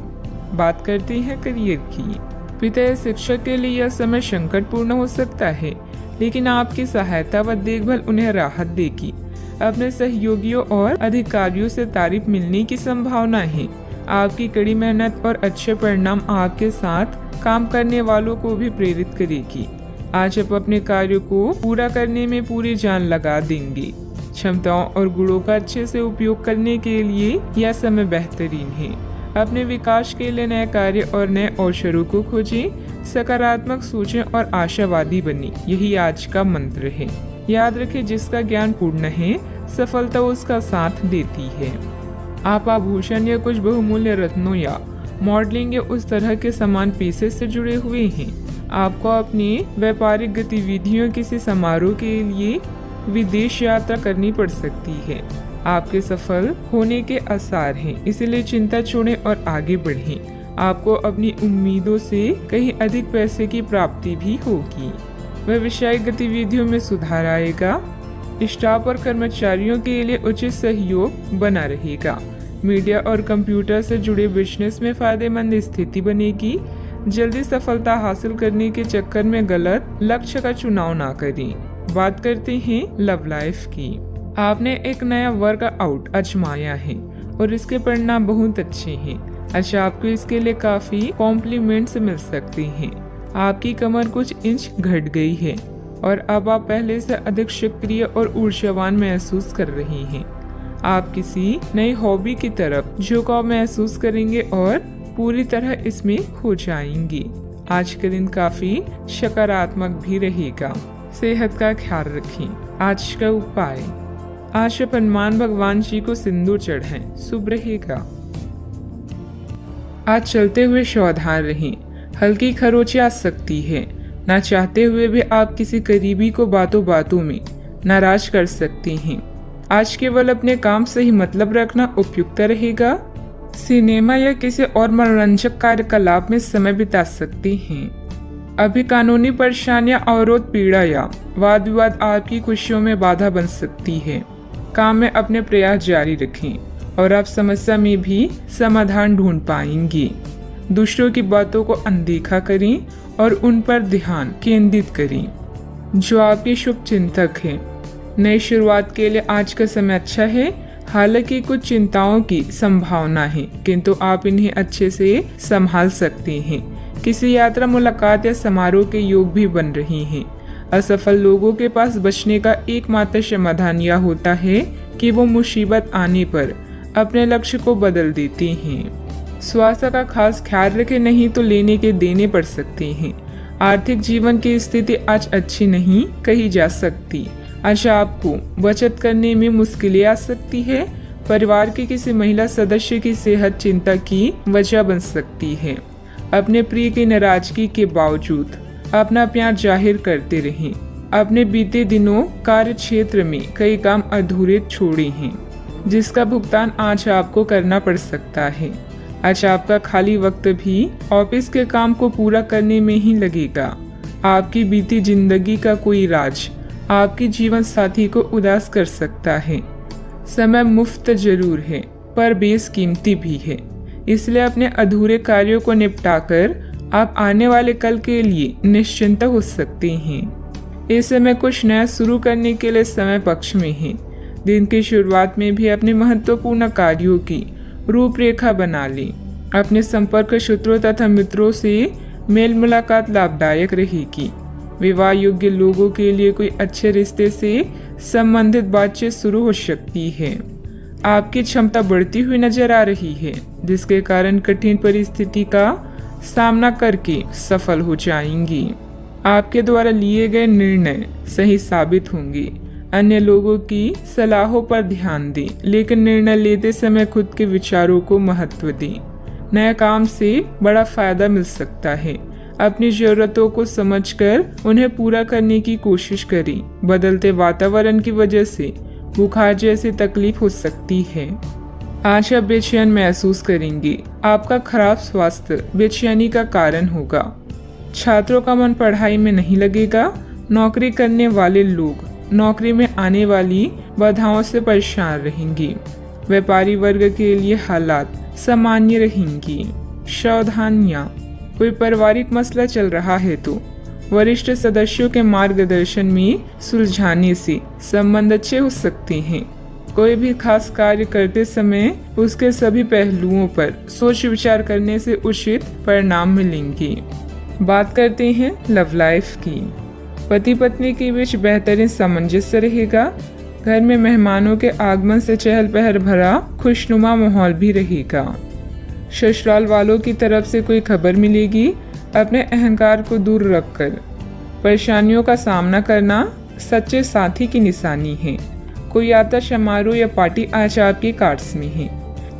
बात करते हैं करियर की। पिता या शिक्षक के लिए यह समय संकटपूर्ण हो सकता है, लेकिन आपकी सहायता व देखभाल उन्हें राहत देगी। अपने सहयोगियों और अधिकारियों से तारीफ मिलने की संभावना है। आपकी कड़ी मेहनत और अच्छे परिणाम आपके साथ काम करने वालों को भी प्रेरित करेगी। आज आप अपने कार्यों को पूरा करने में पूरी जान लगा देंगे। क्षमताओं और गुणों का अच्छे से उपयोग करने के लिए यह समय बेहतरीन है। अपने विकास के लिए नए कार्य और नए अवसरों को खोजें। सकारात्मक सोचें और आशावादी बने, यही आज का मंत्र है। याद रखें, जिसका ज्ञान पूर्ण है सफलता उसका साथ देती है। आप आभूषण या कुछ बहुमूल्य रत्नों या मॉडलिंग या उस तरह के समान पेशे से जुड़े हुए हैं। आपको अपनी व्यापारिक गतिविधियों किसी समारोह के लिए विदेश यात्रा करनी पड़ सकती है। आपके सफल होने के आसार हैं, इसलिए चिंता छोड़ें और आगे बढ़ें। आपको अपनी उम्मीदों से कहीं अधिक पैसे की प्राप्ति भी होगी। व्यवसायिक गतिविधियों में सुधार आएगा। स्टाफ और कर्मचारियों के लिए उचित सहयोग बना रहेगा। मीडिया और कंप्यूटर से जुड़े बिजनेस में फायदेमंद स्थिति बनेगी। जल्दी सफलता हासिल करने के चक्कर में गलत लक्ष्य का चुनाव ना करें। बात करते हैं लव लाइफ की। आपने एक नया वर्कआउट आजमाया है और इसके परिणाम बहुत अच्छे हैं। अच्छा, आपको इसके लिए काफी कॉम्प्लीमेंट्स मिल सकते हैं। आपकी कमर कुछ इंच घट गई है और अब आप पहले से अधिक सक्रिय और ऊर्जावान महसूस कर रही हैं। आप किसी नई हॉबी की तरफ झुकाव महसूस करेंगे और पूरी तरह इसमें खो जाएंगी। आज का दिन काफी सकारात्मक भी रहेगा। सेहत का ख्याल रखें। आज का उपाय, आज आप हनुमान भगवान जी को सिंदूर चढ़ाएं, शुभ रहेगा। आज चलते हुए सावधान रहें, हल्की खरोंच आ सकती है। ना चाहते हुए भी आप किसी करीबी को बातों बातों में नाराज कर सकते हैं। आज केवल अपने काम से ही मतलब रखना उपयुक्त रहेगा। सिनेमा या किसी और मनोरंजक कार्यकलाप में समय बिता सकते हैं। अभी कानूनी परेशानियां, अवरोध, पीड़ा या वाद विवाद आपकी खुशियों में बाधा बन सकती है। काम में अपने प्रयास जारी रखें और आप समस्या में भी समाधान ढूंढ पाएंगे। दूसरों की बातों को अनदेखा करें और उन पर ध्यान केंद्रित करें जो आपके शुभ चिंतक हैं। नई शुरुआत के लिए आज का समय अच्छा है। हालांकि कुछ चिंताओं की संभावना है, किंतु आप इन्हें अच्छे से संभाल सकते हैं। किसी यात्रा, मुलाकात या समारोह के योग भी बन रहे हैं। असफल लोगों के पास बचने का एकमात्र समाधान यह होता है कि वो मुसीबत आने पर अपने लक्ष्य को बदल देते हैं। स्वास्थ्य का खास ख्याल रखें, नहीं तो लेने के देने पड़ सकते हैं। आर्थिक जीवन की स्थिति आज अच्छी नहीं कही जा सकती। आज आपको बचत करने में मुश्किलें आ सकती है। परिवार के किसी महिला सदस्य की सेहत चिंता की वजह बन सकती है। अपने प्रिय की नाराजगी के बावजूद अपना प्यार जाहिर करते रहें। अपने बीते दिनों कार्य क्षेत्र में कई काम अधूरे छोड़े हैं, जिसका भुगतान आज आपको करना पड़ सकता है। आज आपका खाली वक्त भी ऑफिस के काम को पूरा करने में ही लगेगा। आपकी बीती जिंदगी का कोई राज आपके जीवन साथी को उदास कर सकता है। समय मुफ्त जरूर है, पर बेशकीमती भी है। इसलिए अपने अधूरे कार्यों को निपटाकर आप आने वाले कल के लिए निश्चिंत हो सकते हैं। इस समय कुछ नया शुरू करने के लिए समय पक्ष में है। दिन की शुरुआत में भी अपने महत्वपूर्ण कार्यों की रूपरेखा बना लें। अपने संपर्क सूत्रों तथा मित्रों से मेल मुलाकात लाभदायक रहेगी। विवाह योग्य लोगों के लिए कोई अच्छे रिश्ते से संबंधित बातचीत शुरू हो सकती है। आपकी क्षमता बढ़ती हुई नजर आ रही है, जिसके कारण कठिन परिस्थिति का सामना करके सफल हो जाएंगी। आपके द्वारा लिए गए निर्णय सही साबित होंगे। अन्य लोगों की सलाहों पर ध्यान दें, लेकिन निर्णय लेते समय खुद के विचारों को महत्व दें। नए काम से बड़ा फायदा मिल सकता है। अपनी जरूरतों को समझकर उन्हें पूरा करने की कोशिश करें। बदलते वातावरण की वजह से बुखार जैसी तकलीफ हो सकती है। आज आप बेचैन महसूस करेंगे। आपका खराब स्वास्थ्य बेचैनी का कारण होगा। छात्रों का मन पढ़ाई में नहीं लगेगा। नौकरी करने वाले लोग नौकरी में आने वाली बाधाओं से परेशान रहेंगे। व्यापारी वर्ग के लिए हालात सामान्य रहेंगी। सावधानियां, कोई पारिवारिक मसला चल रहा है तो वरिष्ठ सदस्यों के मार्गदर्शन में सुलझाने से संबंध अच्छे हो सकते हैं। कोई भी खास कार्य करते समय उसके सभी पहलुओं पर सोच विचार करने से उचित परिणाम मिलेंगे। बात करते हैं लव लाइफ की। पति पत्नी के बीच बेहतरीन सामंजस्य रहेगा। घर में मेहमानों के आगमन से चहल पहल भरा खुशनुमा माहौल भी रहेगा। ससुराल वालों की तरफ से कोई खबर मिलेगी। अपने अहंकार को दूर रखकर परेशानियों का सामना करना सच्चे साथी की निशानी है। कोई यात्रा, समारोह या पार्टी आज आपके कार्ड्स में है।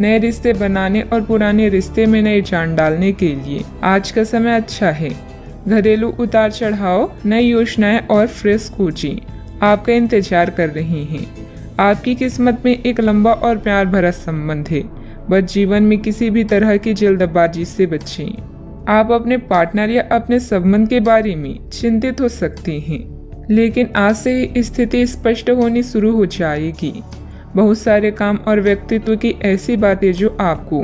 नए रिश्ते बनाने और पुराने रिश्ते में नई जान डालने के लिए आज का समय अच्छा है। घरेलू उतार चढ़ाव, नई योजनाएं और फ्रेश कोचिंग आपका इंतजार कर रही हैं। आपकी किस्मत में एक लंबा और प्यार भरा संबंध है। बस जीवन में किसी भी तरह की जल्दबाजी से बचें। आप अपने पार्टनर या अपने संबंध के बारे में चिंतित हो सकते हैं, लेकिन आज से ही स्थिति स्पष्ट होनी शुरू हो जाएगी। बहुत सारे काम और व्यक्तित्व की ऐसी बातें जो आपको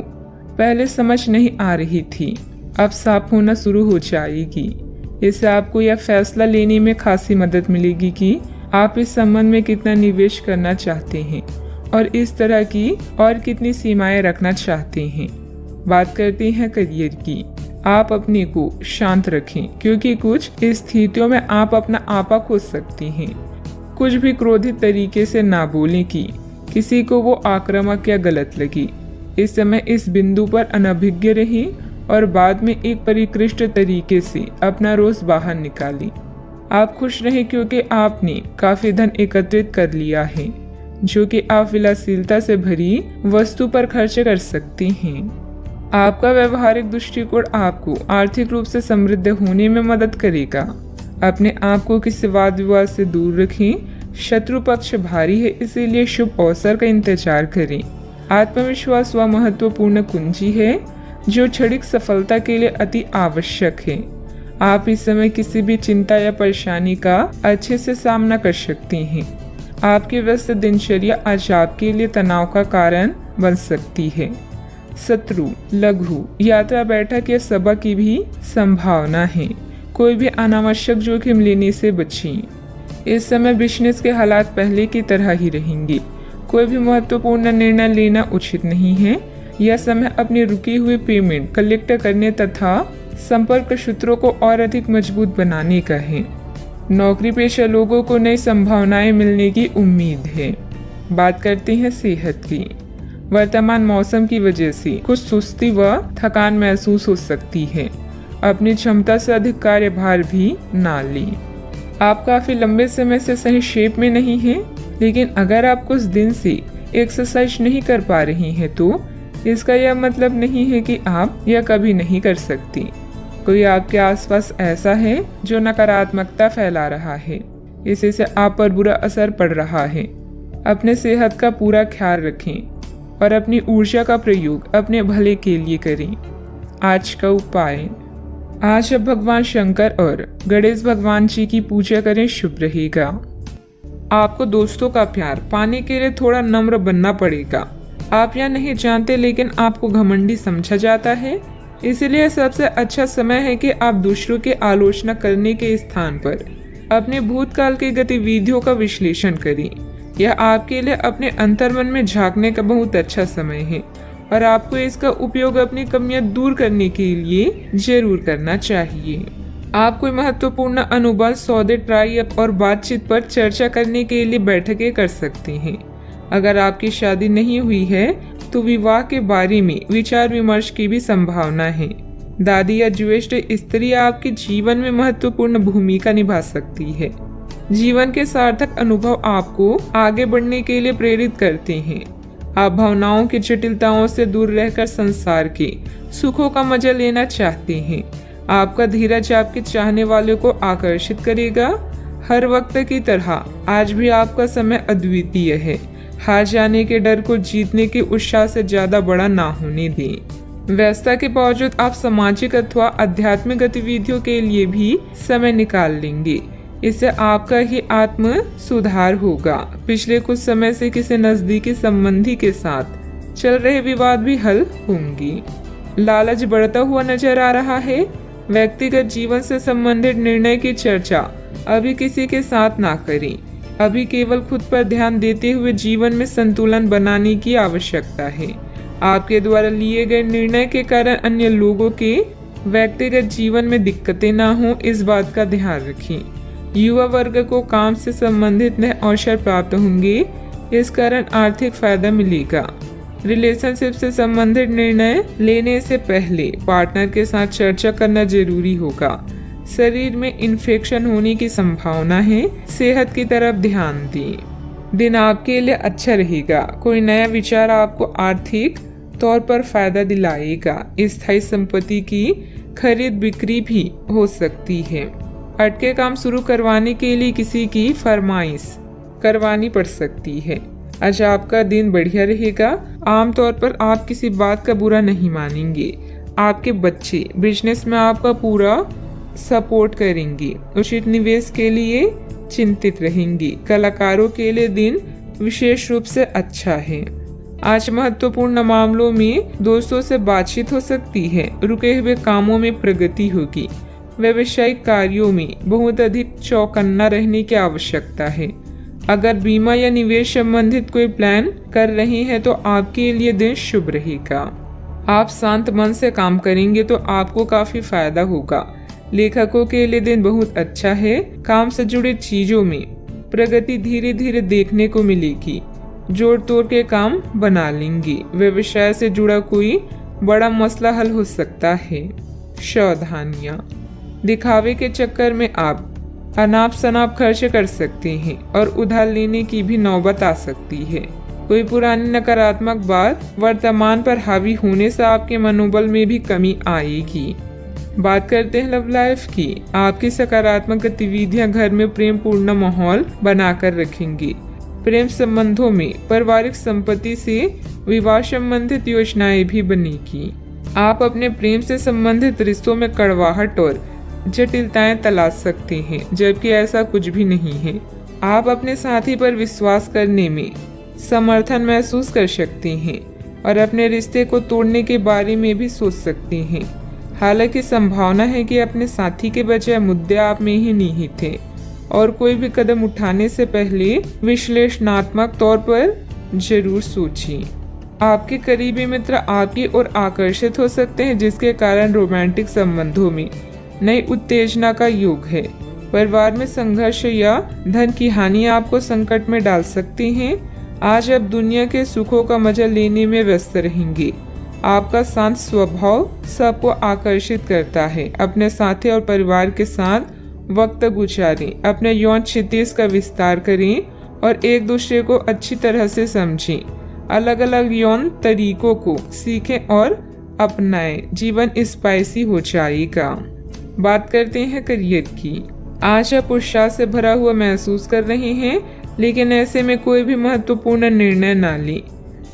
पहले समझ नहीं आ रही थी, अब साफ होना शुरू हो जाएगी। इससे आपको यह फैसला लेने में खासी मदद मिलेगी कि आप इस संबंध में कितना निवेश करना चाहते हैं और इस तरह की और कितनी सीमाएं रखना चाहते हैं। बात करते हैं करियर की। आप अपने को शांत रखें, क्योंकि कुछ स्थितियों में आप अपना आपा खो सकती हैं। कुछ भी क्रोधित तरीके से ना बोलें कि किसी को वो आक्रामक या गलत लगी। इस समय इस बिंदु पर अनभिज्ञ रहें और बाद में एक परिष्कृत तरीके से अपना रोष बाहर निकालें। आप खुश रहें क्योंकि आपने काफी धन एकत्रित कर लिया है। जो कि आप विलासिता से भरी वस्तु पर खर्च कर सकती हैं। आपका व्यवहारिक दृष्टिकोण आपको आर्थिक रूप से समृद्ध होने में मदद करेगा। अपने आप को किसी वाद विवाद से दूर रखें। शत्रु पक्ष भारी है, इसीलिए शुभ अवसर का इंतजार करें। आत्मविश्वास वह महत्वपूर्ण कुंजी है जो क्षणिक सफलता के लिए अति आवश्यक है। आप इस समय किसी भी चिंता या परेशानी का अच्छे से सामना कर सकते हैं। आपकी व्यस्त दिनचर्या आज आपके लिए तनाव का कारण बन सकती है। शत्रु, लघु यात्रा, बैठक या सभा की भी संभावना है। कोई भी अनावश्यक जोखिम लेने से बचें। इस समय बिजनेस के हालात पहले की तरह ही रहेंगे। कोई भी महत्वपूर्ण निर्णय लेना उचित नहीं है। यह समय अपनी रुकी हुई पेमेंट कलेक्ट करने तथा संपर्क सूत्रों को और अधिक मजबूत बनाने का है। नौकरी पेशा लोगों को नई संभावनाएं मिलने की उम्मीद है। बात करते हैं सेहत की। वर्तमान मौसम की वजह से कुछ सुस्ती व थकान महसूस हो सकती है। अपनी क्षमता से अधिक कार्यभार भी ना लें। आप काफी लंबे समय से सही शेप में नहीं हैं, लेकिन अगर आप कुछ दिन से एक्सरसाइज नहीं कर पा रही हैं तो इसका यह मतलब नहीं है कि आप यह कभी नहीं कर सकती। कोई आपके आसपास ऐसा है जो नकारात्मकता फैला रहा है, इसी से आप पर बुरा असर पड़ रहा है। अपने सेहत का पूरा ख्याल रखें और अपनी ऊर्जा का प्रयोग अपने भले के लिए करें। आज का उपाय, आज आप भगवान शंकर और गणेश भगवान जी की पूजा करें, शुभ रहेगा। आपको दोस्तों का प्यार पाने के लिए थोड़ा नम्र बनना पड़ेगा। आप यह नहीं जानते, लेकिन आपको घमंडी समझा जाता है। इसलिए सबसे अच्छा समय है कि आप दूसरों की आलोचना करने के स्थान पर अपने भूतकाल की गतिविधियों का विश्लेषण करें। यह आपके लिए अपने अंतर्मन में झांकने का बहुत अच्छा समय है और आपको इसका उपयोग अपनी कमियां दूर करने के लिए जरूर करना चाहिए। आप कोई महत्वपूर्ण अनुबंध, सौदे, ट्राई अप और बातचीत पर चर्चा करने के लिए बैठकें कर सकते हैं। अगर आपकी शादी नहीं हुई है तो विवाह के बारे में विचार विमर्श की भी संभावना है। दादी या ज्येष्ठ स्त्री आपके जीवन में महत्वपूर्ण भूमिका निभा सकती है। जीवन के सार्थक अनुभव आपको आगे बढ़ने के लिए प्रेरित करते हैं। आप भावनाओं की जटिलताओं से दूर रहकर संसार के सुखों का मजा लेना चाहते हैं। आपका धीरज आपके चाहने वालों को आकर्षित करेगा। हर वक्त की तरह आज भी आपका समय अद्वितीय है। हार जाने के डर को जीतने के उत्साह से ज्यादा बड़ा ना होने दें। व्यस्तता के बावजूद आप सामाजिक अथवा आध्यात्मिक गतिविधियों के लिए भी समय निकाल लेंगे। इससे आपका ही आत्म सुधार होगा। पिछले कुछ समय से किसी नजदीकी संबंधी के साथ चल रहे विवाद भी हल होंगे। लालच बढ़ता हुआ नजर आ रहा है। व्यक्तिगत जीवन से संबंधित निर्णय की चर्चा अभी किसी के साथ ना करें। अभी केवल खुद पर ध्यान देते हुए जीवन में संतुलन बनाने की आवश्यकता है। आपके द्वारा लिए गए निर्णय के कारण अन्य लोगों के व्यक्तिगत जीवन में दिक्कतें ना हो, इस बात का ध्यान रखें। युवा वर्ग को काम से संबंधित नए अवसर प्राप्त होंगे, इस कारण आर्थिक फायदा मिलेगा। रिलेशनशिप से संबंधित निर्णय लेने से पहले पार्टनर के साथ चर्चा करना जरूरी होगा। शरीर में इन्फेक्शन होने की संभावना है, सेहत की तरफ ध्यान दें। दिन आपके लिए अच्छा रहेगा। कोई नया विचार आपको आर्थिक तौर पर फायदा दिलाएगा। स्थायी संपत्ति की खरीद बिक्री भी हो सकती है। अटके काम शुरू करवाने के लिए किसी की फरमाइश करवानी पड़ सकती है। आज आपका दिन बढ़िया रहेगा। आमतौर पर आप किसी बात का बुरा नहीं मानेंगे। आपके बच्चे बिजनेस में आपका पूरा सपोर्ट करेंगे। उचित निवेश के लिए चिंतित रहेंगी। कलाकारों के लिए दिन विशेष रूप से अच्छा है। आज महत्वपूर्ण मामलों में दोस्तों से बातचीत हो सकती है। रुके हुए कामों में प्रगति होगी। व्यावसायिक कार्यों में बहुत अधिक चौकन्ना रहने की आवश्यकता है। अगर बीमा या निवेश संबंधित कोई प्लान कर रहे हैं तो आपके लिए दिन शुभ रहेगा। आप शांत मन से काम करेंगे तो आपको काफी फायदा होगा। लेखकों के लिए दिन बहुत अच्छा है। काम से जुड़े चीजों में प्रगति धीरे धीरे देखने को मिलेगी। जोड़ तोड़ के काम बना लेंगे। व्यवसाय से जुड़ा कोई बड़ा मसला हल हो सकता है। सावधानियां, दिखावे के चक्कर में आप अनाप शनाप खर्च कर सकते हैं और उधार लेने की भी नौबत आ सकती है। कोई पुरानी नकारात्मक बात वर्तमान पर हावी होने से आपके मनोबल में भी कमी आएगी। बात करते हैं लव लाइफ की। आपकी सकारात्मक गतिविधियां घर में प्रेम पूर्ण माहौल बनाकर रखेंगी। प्रेम संबंधों में पारिवारिक संपत्ति से विवाह संबंधित योजनाएं भी बनेगी। आप अपने प्रेम से संबंधित रिश्तों में कड़वाहट और जटिलताएं तलाश सकते हैं, जबकि ऐसा कुछ भी नहीं है। आप अपने साथी पर विश्वास करने में समर्थन महसूस कर सकते हैं और अपने रिश्ते को तोड़ने के बारे में भी सोच सकते हैं। हालांकि संभावना है कि अपने साथी के बजाय मुद्दे आप में ही निहित थे और कोई भी कदम उठाने से पहले विश्लेषणात्मक तौर पर जरूर सोचिए। आपके करीबी मित्र आपकी ओर आकर्षित हो सकते हैं, जिसके कारण रोमांटिक संबंधों में नई उत्तेजना का योग है। परिवार में संघर्ष या धन की हानि आपको संकट में डाल सकती हैं। आज आप दुनिया के सुखों का मजा लेने में व्यस्त रहेंगे। आपका शांत स्वभाव सबको आकर्षित करता है। अपने साथी और परिवार के साथ वक्त गुजारें, अपने यौन क्षितिज का विस्तार करें और एक दूसरे को अच्छी तरह से समझें। अलग अलग यौन तरीकों को सीखें और अपनाएं। जीवन स्पाइसी हो जाएगा। बात करते हैं करियर की। आज आप उत्साह से भरा हुआ महसूस कर रहे हैं, लेकिन ऐसे में कोई भी महत्वपूर्ण निर्णय ना लें।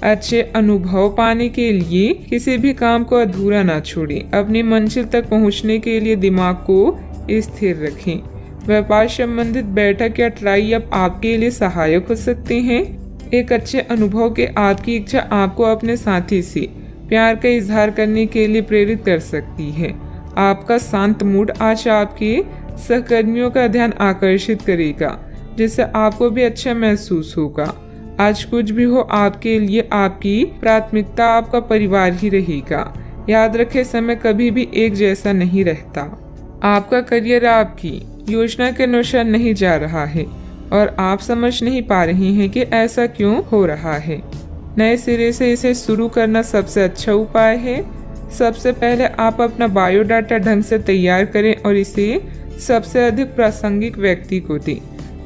अच्छे अनुभव पाने के लिए किसी भी काम को अधूरा ना छोड़ें। अपनी मंजिल तक पहुंचने के लिए दिमाग को स्थिर रखें। व्यापार संबंधित बैठक या ट्राई अप आपके लिए सहायक हो सकते हैं। एक अच्छे अनुभव के आपकी इच्छा आपको अपने साथी से प्यार का इजहार करने के लिए प्रेरित कर सकती है। आपका शांत मूड आज आपके सहकर्मियों का ध्यान आकर्षित करेगा, जिससे आपको भी अच्छा महसूस होगा। आज कुछ भी हो, आपके लिए आपकी प्राथमिकता आपका परिवार ही रहेगा। याद रखें, समय कभी भी एक जैसा नहीं रहता। आपका करियर आपकी योजना के अनुसार नहीं जा रहा है और आप समझ नहीं पा रहे हैं कि ऐसा क्यों हो रहा है। नए सिरे से इसे शुरू करना सबसे अच्छा उपाय है। सबसे पहले आप अपना बायोडाटा ढंग से तैयार करें और इसे सबसे अधिक प्रासंगिक व्यक्ति को दें,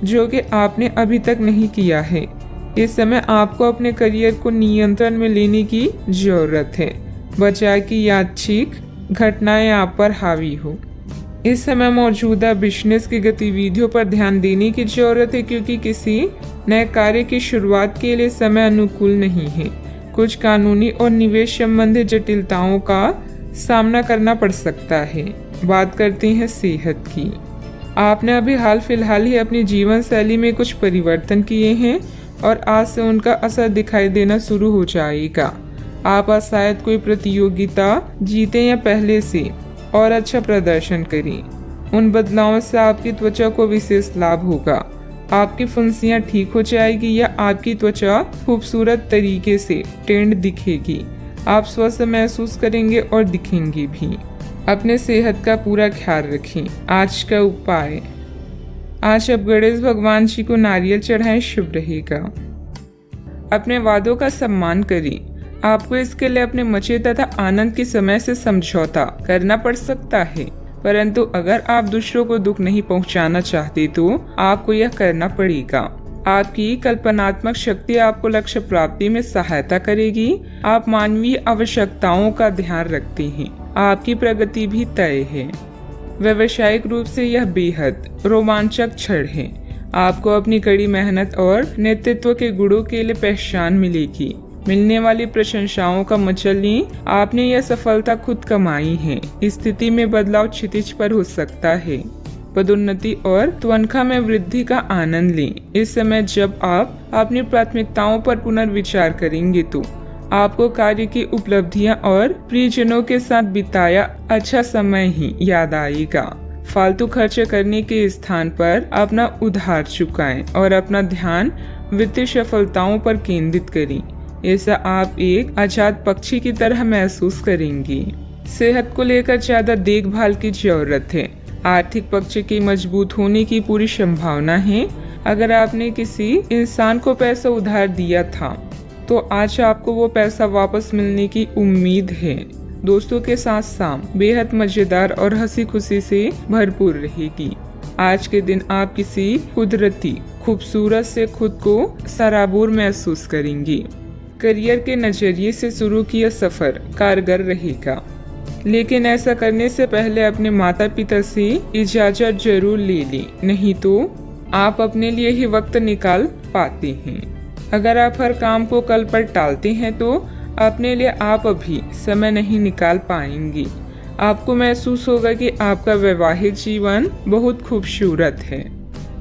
जो कि आपने अभी तक नहीं किया है। इस समय आपको अपने करियर को नियंत्रण में लेने की जरूरत है, बजाय कि यादृच्छिक घटनाएं आप पर हावी हो। इस समय मौजूदा बिजनेस की गतिविधियों पर ध्यान देने की जरूरत है, क्योंकि किसी नए कार्य की शुरुआत के लिए समय अनुकूल नहीं है। कुछ कानूनी और निवेश संबंधी जटिलताओं का सामना करना पड़ सकता है। बात करते हैं सेहत की। आपने अभी हाल फिलहाल ही अपनी जीवन शैली में कुछ परिवर्तन किए हैं और आज से उनका असर दिखाई देना शुरू हो जाएगा। आप शायद कोई प्रतियोगिता जीते या पहले से और अच्छा प्रदर्शन करें। उन बदलावों से आपकी त्वचा को विशेष लाभ होगा। आपकी फुंसियां ठीक हो जाएगी या आपकी त्वचा खूबसूरत तरीके से टेंड दिखेगी। आप स्वस्थ महसूस करेंगे और दिखेंगे भी। अपने सेहत का पूरा ख्याल रखें। आज का उपाय, आज आप गणेश भगवान जी को नारियल चढ़ाएं, शुभ रहेगा। अपने वादों का सम्मान करें। आपको इसके लिए अपने मजे तथा आनंद के समय से समझौता करना पड़ सकता है, परंतु अगर आप दूसरों को दुख नहीं पहुंचाना चाहते तो आपको यह करना पड़ेगा। आपकी कल्पनात्मक शक्ति आपको लक्ष्य प्राप्ति में सहायता करेगी। आप मानवीय आवश्यकताओं का ध्यान रखते हैं। आपकी प्रगति भी तय है। व्यावसायिक रूप से यह बेहद रोमांचक क्षण है। आपको अपनी कड़ी मेहनत और नेतृत्व के गुणों के लिए पहचान मिलेगी। मिलने वाली प्रशंसाओं का मजा लें। आपने यह सफलता खुद कमाई है। स्थिति में बदलाव क्षितिज पर हो सकता है। पदोन्नति और तनख्वाह में वृद्धि का आनंद लें। इस समय जब आप अपनी प्राथमिकताओं पर पुनर्विचार करेंगे तो आपको कार्य की उपलब्धियां और प्रियजनों के साथ बिताया अच्छा समय ही याद आएगा। फालतू खर्च करने के स्थान पर अपना उधार चुकाएं और अपना ध्यान वित्तीय सफलताओं पर केंद्रित करें। ऐसा आप एक आजाद पक्षी की तरह महसूस करेंगे। सेहत को लेकर ज्यादा देखभाल की जरूरत है। आर्थिक पक्ष के मजबूत होने की पूरी संभावना है। अगर आपने किसी इंसान को पैसा उधार दिया था तो आज आपको वो पैसा वापस मिलने की उम्मीद है। दोस्तों के साथ शाम बेहद मजेदार और हंसी खुशी से भरपूर रहेगी। आज के दिन आप किसी कुदरती खूबसूरत से खुद को सराबोर महसूस करेंगी। करियर के नजरिए से शुरू किया सफर कारगर रहेगा, लेकिन ऐसा करने से पहले अपने माता पिता से इजाजत जरूर ले लें, नहीं तो आप अपने लिए ही वक्त निकाल पाते हैं। अगर आप हर काम को कल पर टालते हैं तो अपने लिए आप अभी समय नहीं निकाल पाएंगे। आपको महसूस होगा कि आपका वैवाहिक जीवन बहुत खूबसूरत है।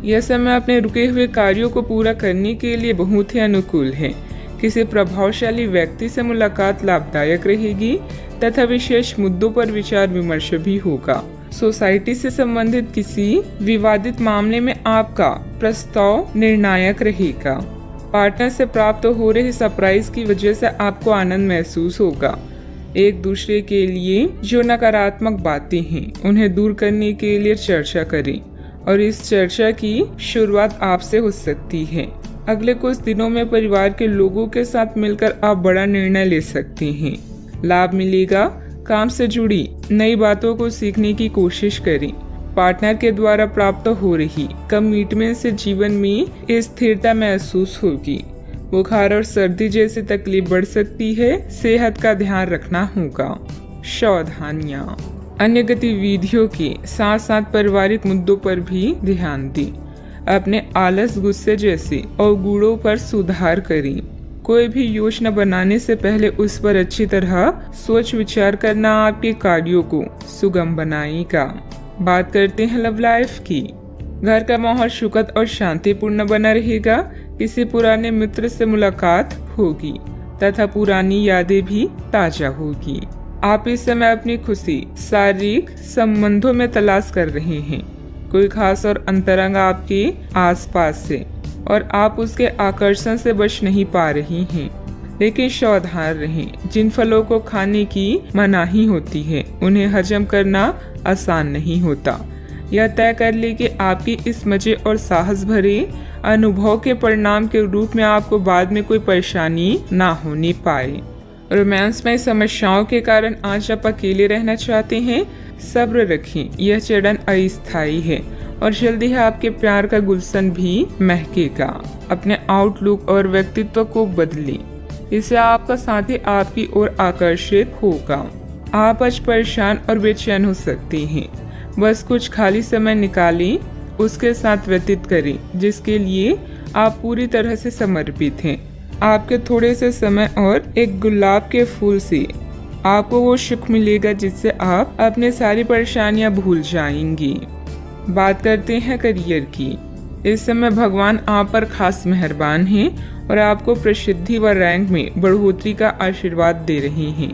यह समय अपने रुके हुए कार्यों को पूरा करने के लिए बहुत ही अनुकूल है। किसी प्रभावशाली व्यक्ति से मुलाकात लाभदायक रहेगी तथा विशेष मुद्दों पर विचार विमर्श भी होगा। सोसाइटी से संबंधित किसी विवादित मामले में आपका प्रस्ताव निर्णायक रहेगा। पार्टनर से प्राप्त हो रहे सरप्राइज की वजह से आपको आनंद महसूस होगा। एक दूसरे के लिए जो नकारात्मक बातें हैं उन्हें दूर करने के लिए चर्चा करें और इस चर्चा की शुरुआत आपसे हो सकती है। अगले कुछ दिनों में परिवार के लोगों के साथ मिलकर आप बड़ा निर्णय ले सकते हैं। लाभ मिलेगा। काम से जुड़ी नई बातों को सीखने की कोशिश करें। पार्टनर के द्वारा प्राप्त हो रही कमिटमेंट से जीवन में स्थिरता महसूस होगी। बुखार और सर्दी जैसी तकलीफ बढ़ सकती है, सेहत का ध्यान रखना होगा। सावधानियां। अन्य गतिविधियों के साथ साथ पारिवारिक मुद्दों पर भी ध्यान दें। अपने आलस, गुस्से जैसे अवगुणों पर सुधार करें। कोई भी योजना बनाने से पहले उस पर अच्छी तरह सोच विचार करना आपके कार्यों को सुगम बनाएगा। बात करते हैं लव लाइफ की। घर का माहौल सुखद और शांतिपूर्ण बना रहेगा। किसी पुराने मित्र से मुलाकात होगी तथा पुरानी यादें भी ताजा होगी। आप इस समय अपनी खुशी शारीरिक संबंधों में तलाश कर रहे हैं। कोई खास और अंतरंग आपके आसपास से और आप उसके आकर्षण से बच नहीं पा रही हैं। लेकिन सावधान रहें, जिन फलों को खाने की मनाही होती है उन्हें हजम करना आसान नहीं होता। यह तय कर ले कि आपकी इस मजे और साहस भरे अनुभव के परिणाम के रूप में आपको बाद में कोई परेशानी ना होने पाए। रोमांस में समस्याओं के कारण आज आप अकेले रहना चाहते हैं। सब्र रखें, यह चरण अस्थायी है और जल्दी ही आपके प्यार का गुलशन भी महकेगा। अपने आउटलुक और व्यक्तित्व को बदलें, इससे आपका साथी आपकी ओर आकर्षित होगा। आप आज परेशान और बेचैन हो सकते हैं। बस कुछ खाली समय निकालें, उसके साथ व्यतीत करें जिसके लिए आप पूरी तरह से समर्पित हैं। आपके थोड़े से समय और एक गुलाब के फूल से आपको वो सुख मिलेगा जिससे आप अपने सारी परेशानियां भूल जाएंगी। बात करते हैं करियर की। इस समय भगवान आप पर खास मेहरबान हैं और आपको प्रसिद्धि व रैंक में बढ़ोतरी का आशीर्वाद दे रहे हैं।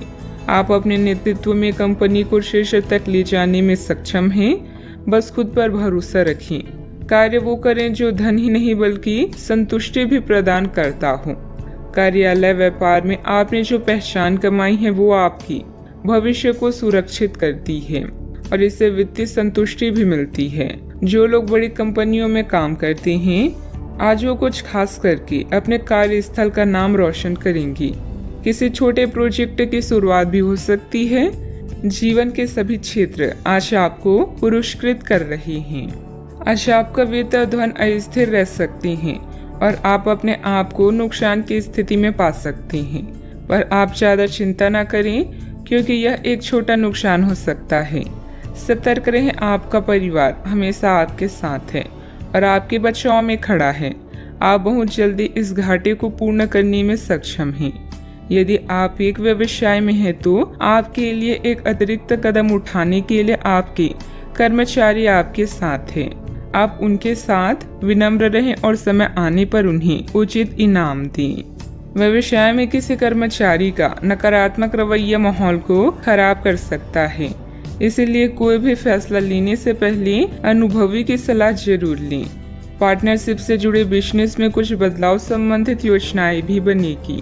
आप अपने नेतृत्व में कंपनी को शीर्ष तक ले जाने में सक्षम हैं। बस खुद पर भरोसा रखें। कार्य वो करें जो धन ही नहीं बल्कि संतुष्टि भी प्रदान करता हो। कार्यालय व्यापार में आपने जो पहचान कमाई है वो आपकी भविष्य को सुरक्षित करती है और इससे वित्तीय संतुष्टि भी मिलती है। जो लोग बड़ी कंपनियों में काम करते हैं आज वो कुछ खास करके अपने कार्यस्थल का नाम रोशन करेंगी। किसी छोटे प्रोजेक्ट की शुरुआत भी हो सकती है। जीवन के सभी क्षेत्र आज आपको पुरस्कृत कर रहे हैं। आज आपका वेतन धन अस्थिर रह सकते हैं और आप अपने आप को नुकसान की स्थिति में पा सकते हैं, पर आप ज्यादा चिंता न करें क्योंकि यह एक छोटा नुकसान हो सकता है। सतर्क रहें, आपका परिवार हमेशा आपके साथ है और आपके बचाव में खड़ा है। आप बहुत जल्दी इस घाटे को पूर्ण करने में सक्षम हैं। यदि आप एक व्यवसाय में हैं तो आपके लिए एक अतिरिक्त कदम उठाने के लिए आपके कर्मचारी आपके साथ हैं। आप उनके साथ विनम्र रहें और समय आने पर उन्हें उचित इनाम दें। व्यवसाय में किसी कर्मचारी का नकारात्मक रवैया माहौल को खराब कर सकता है, इसलिए कोई भी फैसला लेने से पहले अनुभवी की सलाह जरूर लें। पार्टनरशिप से जुड़े बिजनेस में कुछ बदलाव संबंधित योजनाएं भी बनेगी।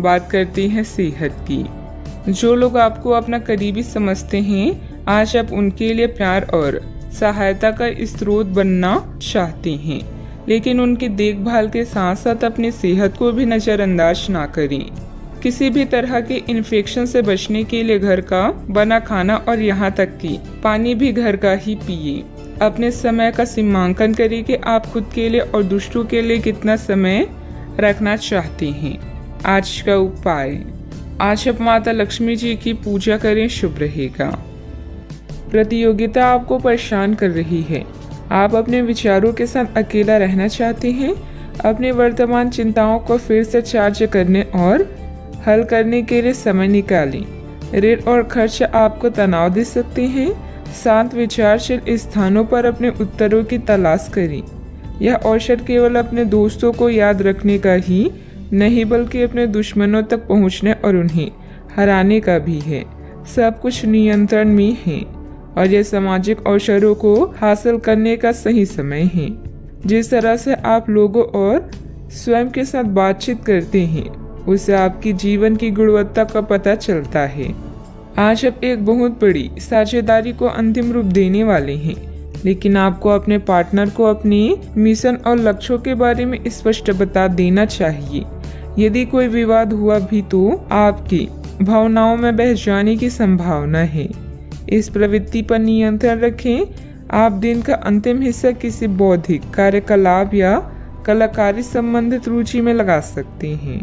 बात करते हैं सेहत की। जो लोग आपको अपना करीबी समझते हैं आज आप उनके लिए प्यार और सहायता का स्रोत बनना चाहते हैं, लेकिन उनकी देखभाल के साथ साथ अपनी सेहत को भी नजरअंदाज ना करें। किसी भी तरह के इन्फेक्शन से बचने के लिए घर का बना खाना और यहाँ तक कि पानी भी घर का ही पिए। अपने समय का सीमांकन करें कि आप खुद के लिए और दूसरों के लिए कितना समय रखना चाहते हैं। आज का उपाय, आज आप माता लक्ष्मी जी की पूजा करें, शुभ रहेगा। प्रतियोगिता आपको परेशान कर रही है। आप अपने विचारों के साथ अकेला रहना चाहते हैं। अपनी वर्तमान चिंताओं को फिर से चार्ज करने और हल करने के लिए समय निकालें। ऋण और खर्च आपको तनाव दे सकते हैं। शांत विचारशील स्थानों पर अपने उत्तरों की तलाश करें। यह अवसर केवल अपने दोस्तों को याद रखने का ही नहीं बल्कि अपने दुश्मनों तक पहुंचने और उन्हें हराने का भी है। सब कुछ नियंत्रण में है और यह सामाजिक अवसरों को हासिल करने का सही समय है। जिस तरह से आप लोगों और स्वयं के साथ बातचीत करते हैं उससे आपकी जीवन की गुणवत्ता का पता चलता है। आज आप एक बहुत बड़ी साझेदारी को अंतिम रूप देने वाले हैं, लेकिन आपको अपने पार्टनर को अपने मिशन और लक्ष्यों के बारे में स्पष्ट बता देना चाहिए। यदि कोई विवाद हुआ भी तो आपकी भावनाओं में बह जाने की संभावना है। इस प्रवृत्ति पर नियंत्रण रखें। आप दिन का अंतिम हिस्सा किसी बौद्धिक कार्यकलाप या कलाकारी संबंधित रुचि में लगा सकते हैं।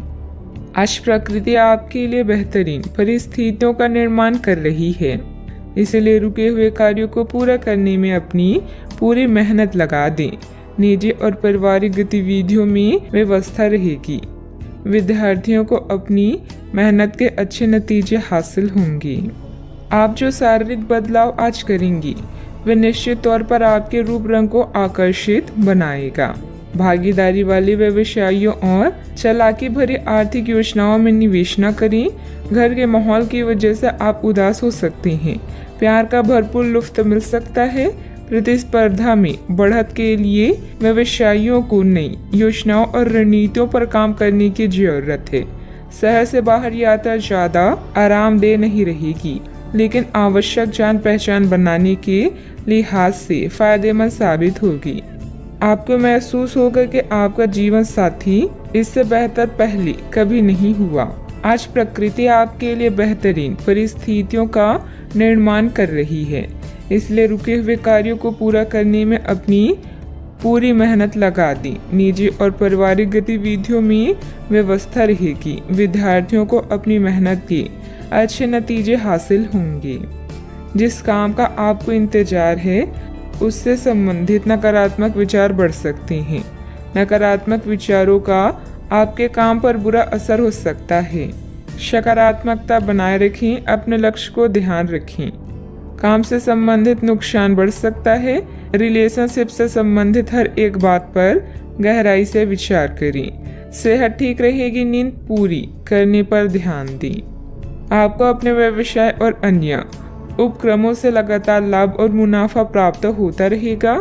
आज प्रकृति आपके लिए बेहतरीन परिस्थितियों का निर्माण कर रही है, इसलिए रुके हुए कार्यों को पूरा करने में अपनी पूरी मेहनत लगा दें। निजी और पारिवारिक गतिविधियों में व्यवस्था रहेगी। विद्यार्थियों को अपनी मेहनत के अच्छे नतीजे हासिल होंगे। आप जो शारीरिक बदलाव आज करेंगी वे निश्चित तौर पर आपके रूप रंग को आकर्षित बनाएगा। भागीदारी वाले व्यवसायियों और चालाकी भरी आर्थिक योजनाओं में निवेश न करें। घर के माहौल की वजह से आप उदास हो सकते हैं। प्यार का भरपूर लुत्फ मिल सकता है। प्रतिस्पर्धा में बढ़त के लिए व्यवसायियों को नई योजनाओं और रणनीतियों पर काम करने की जरूरत है। शहर से बाहर यात्रा ज्यादा आरामदेह नहीं रहेगी, लेकिन आवश्यक जान पहचान बनाने के लिहाज से फायदेमंद साबित होगी। आपको महसूस होगा कि आपका जीवन साथी इससे बेहतर पहले कभी नहीं हुआ। आज प्रकृति आपके लिए बेहतरीन परिस्थितियों का निर्माण कर रही है, इसलिए रुके हुए कार्यों को पूरा करने में अपनी पूरी मेहनत लगा दी। निजी और पारिवारिक गतिविधियों में व्यवस्था रहेगी। विद्यार्थियों को अपनी मेहनत के अच्छे नतीजे हासिल होंगे। जिस काम का आपको इंतजार है उससे संबंधित नकारात्मक विचार बढ़ सकते हैं। नकारात्मक विचारों का आपके काम पर बुरा असर हो सकता है। सकारात्मकता बनाए रखें। अपने लक्ष्य को ध्यान रखें। काम से संबंधित नुकसान बढ़ सकता है। रिलेशनशिप से संबंधित हर एक बात पर गहराई से विचार करें। सेहत ठीक रहेगी। नींद पूरी करने पर ध्यान दें। आपको अपने व्यवसाय और अन्य उपक्रमों से लगातार लाभ और मुनाफा प्राप्त होता रहेगा।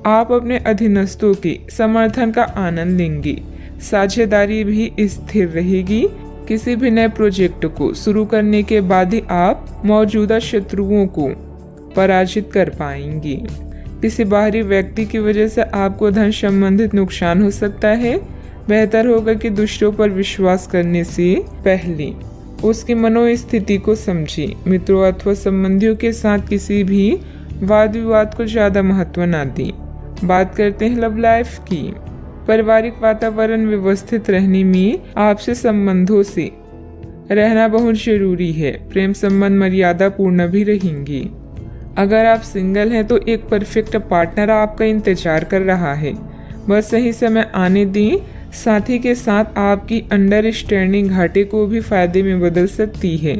आप अपने अधीनस्थों के समर्थन का आनंद लेंगे। साझेदारी भी स्थिर रहेगी। किसी भी नए प्रोजेक्ट को शुरू करने के बाद ही आप मौजूदा शत्रुओं को पराजित कर पाएंगे। किसी बाहरी व्यक्ति की वजह से आपको धन संबंधित नुकसान हो सकता है। बेहतर होगा कि दूसरों पर विश्वास करने से पहले उसकी मनोस्थिति को समझें। मित्रों अथवा संबंधियों के साथ किसी भी वाद विवाद को ज्यादा महत्व न दें। बात करते हैं लव लाइफ की। पारिवारिक वातावरण व्यवस्थित रहने में आपसे संबंधों से रहना बहुत जरूरी है। प्रेम संबंध मर्यादा पूर्ण भी रहेंगे। अगर आप सिंगल हैं तो एक परफेक्ट पार्टनर आपका इंतजार कर रहा है। बस सही समय आने दें। साथी के साथ आपकी अंडरस्टैंडिंग घाटे को भी फायदे में बदल सकती है।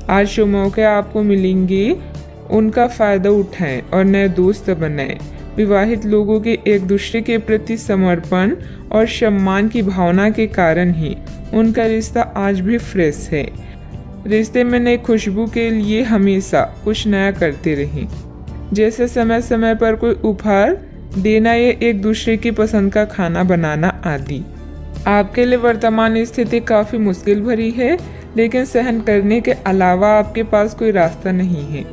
आज जो मौके आपको मिलेंगे उनका फायदा उठाएं और नए दोस्त बनाएं। विवाहित लोगों के एक दूसरे के प्रति समर्पण और सम्मान की भावना के कारण ही उनका रिश्ता आज भी फ्रेश है। रिश्ते में नई खुशबू के लिए हमेशा कुछ नया करते रहें, जैसे समय समय पर कोई उपहार देना या एक दूसरे की पसंद का खाना बनाना आदि। आपके लिए वर्तमान स्थिति काफी मुश्किल भरी है, लेकिन सहन करने के अलावा आपके पास कोई रास्ता नहीं है।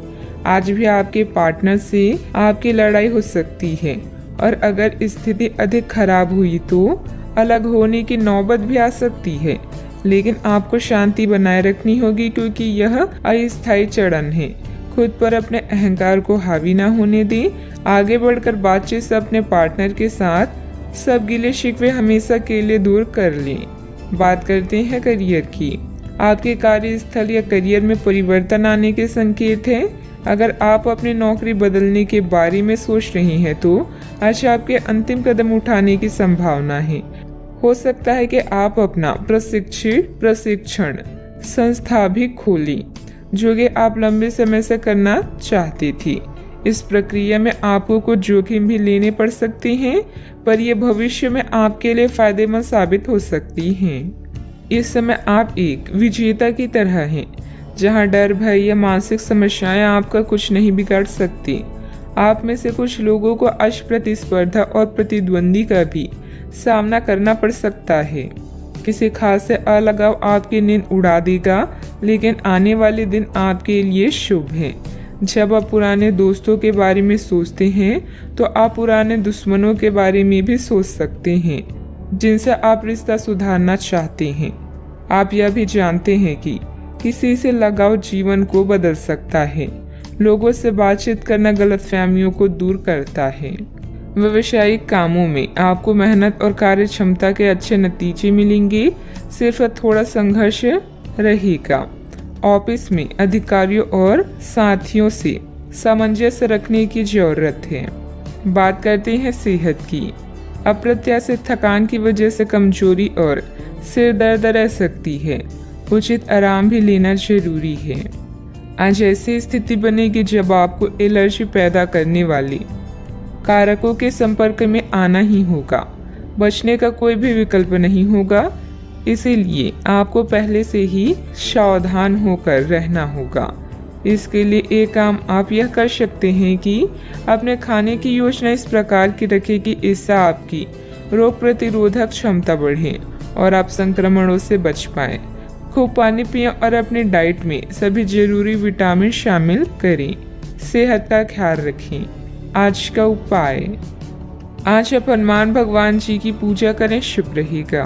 आज भी आपके पार्टनर से आपकी लड़ाई हो सकती है और अगर स्थिति अधिक खराब हुई तो अलग होने की नौबत भी आ सकती है, लेकिन आपको शांति बनाए रखनी होगी क्योंकि यह अस्थायी चरण है। खुद पर अपने अहंकार को हावी ना होने दें। आगे बढ़कर बातचीत से अपने पार्टनर के साथ सब गिले शिकवे हमेशा के लिए दूर कर लें। बात करते हैं करियर की। आपके कार्यस्थल या करियर में परिवर्तन आने के संकेत हैं। अगर आप अपनी नौकरी बदलने के बारे में सोच रही हैं तो आज आपके अंतिम कदम उठाने की संभावना है। हो सकता है कि आप अपना प्रशिक्षण संस्था भी खोलें, जो कि आप लंबे समय से करना चाहती थी। इस प्रक्रिया में आपको कुछ जोखिम भी लेने पड़ सकते हैं, पर यह भविष्य में आपके लिए फायदेमंद साबित हो सकती हैं। इस समय आप एक विजेता की तरह हैं, जहां डर, भय या मानसिक समस्याएं आपका कुछ नहीं बिगाड़ सकती। आप में से कुछ लोगों को प्रतिस्पर्धा और प्रतिद्वंदी का भी सामना करना पड़ सकता है। किसी खास से अलगाव आपकी नींद उड़ा देगा, लेकिन आने वाले दिन आपके लिए शुभ हैं। जब आप पुराने दोस्तों के बारे में सोचते हैं तो आप पुराने दुश्मनों के बारे में भी सोच सकते हैं, जिनसे आप रिश्ता सुधारना चाहते हैं। आप यह भी जानते हैं कि किसी से लगाव जीवन को बदल सकता है। लोगों से बातचीत करना गलतफहमियों को दूर करता है। व्यावसायिक कामों में आपको मेहनत और कार्य क्षमता के अच्छे नतीजे मिलेंगे, सिर्फ थोड़ा संघर्ष रहेगा। ऑफिस में अधिकारियों और साथियों से सामंजस्य रखने की जरूरत है। बात करते हैं सेहत की। अप्रत्याशित थकान की वजह से कमजोरी और सिर दर्द रह सकती है। उचित आराम भी लेना जरूरी है। आज ऐसी स्थिति बनेगी जब आपको एलर्जी पैदा करने वाली कारकों के संपर्क में आना ही होगा। बचने का कोई भी विकल्प नहीं होगा, इसीलिए आपको पहले से ही सावधान होकर रहना होगा। इसके लिए एक काम आप यह कर सकते हैं कि अपने खाने की योजना इस प्रकार की रखें कि इससे आपकी रोग प्रतिरोधक क्षमता बढ़े और आप संक्रमणों से बच पाएं। खूब पानी पिएं और अपनी डाइट में सभी जरूरी विटामिन शामिल करें। सेहत का ख्याल रखें। आज का उपाय, आज आप हनुमान भगवान जी की पूजा करें, शुभ रहेगा।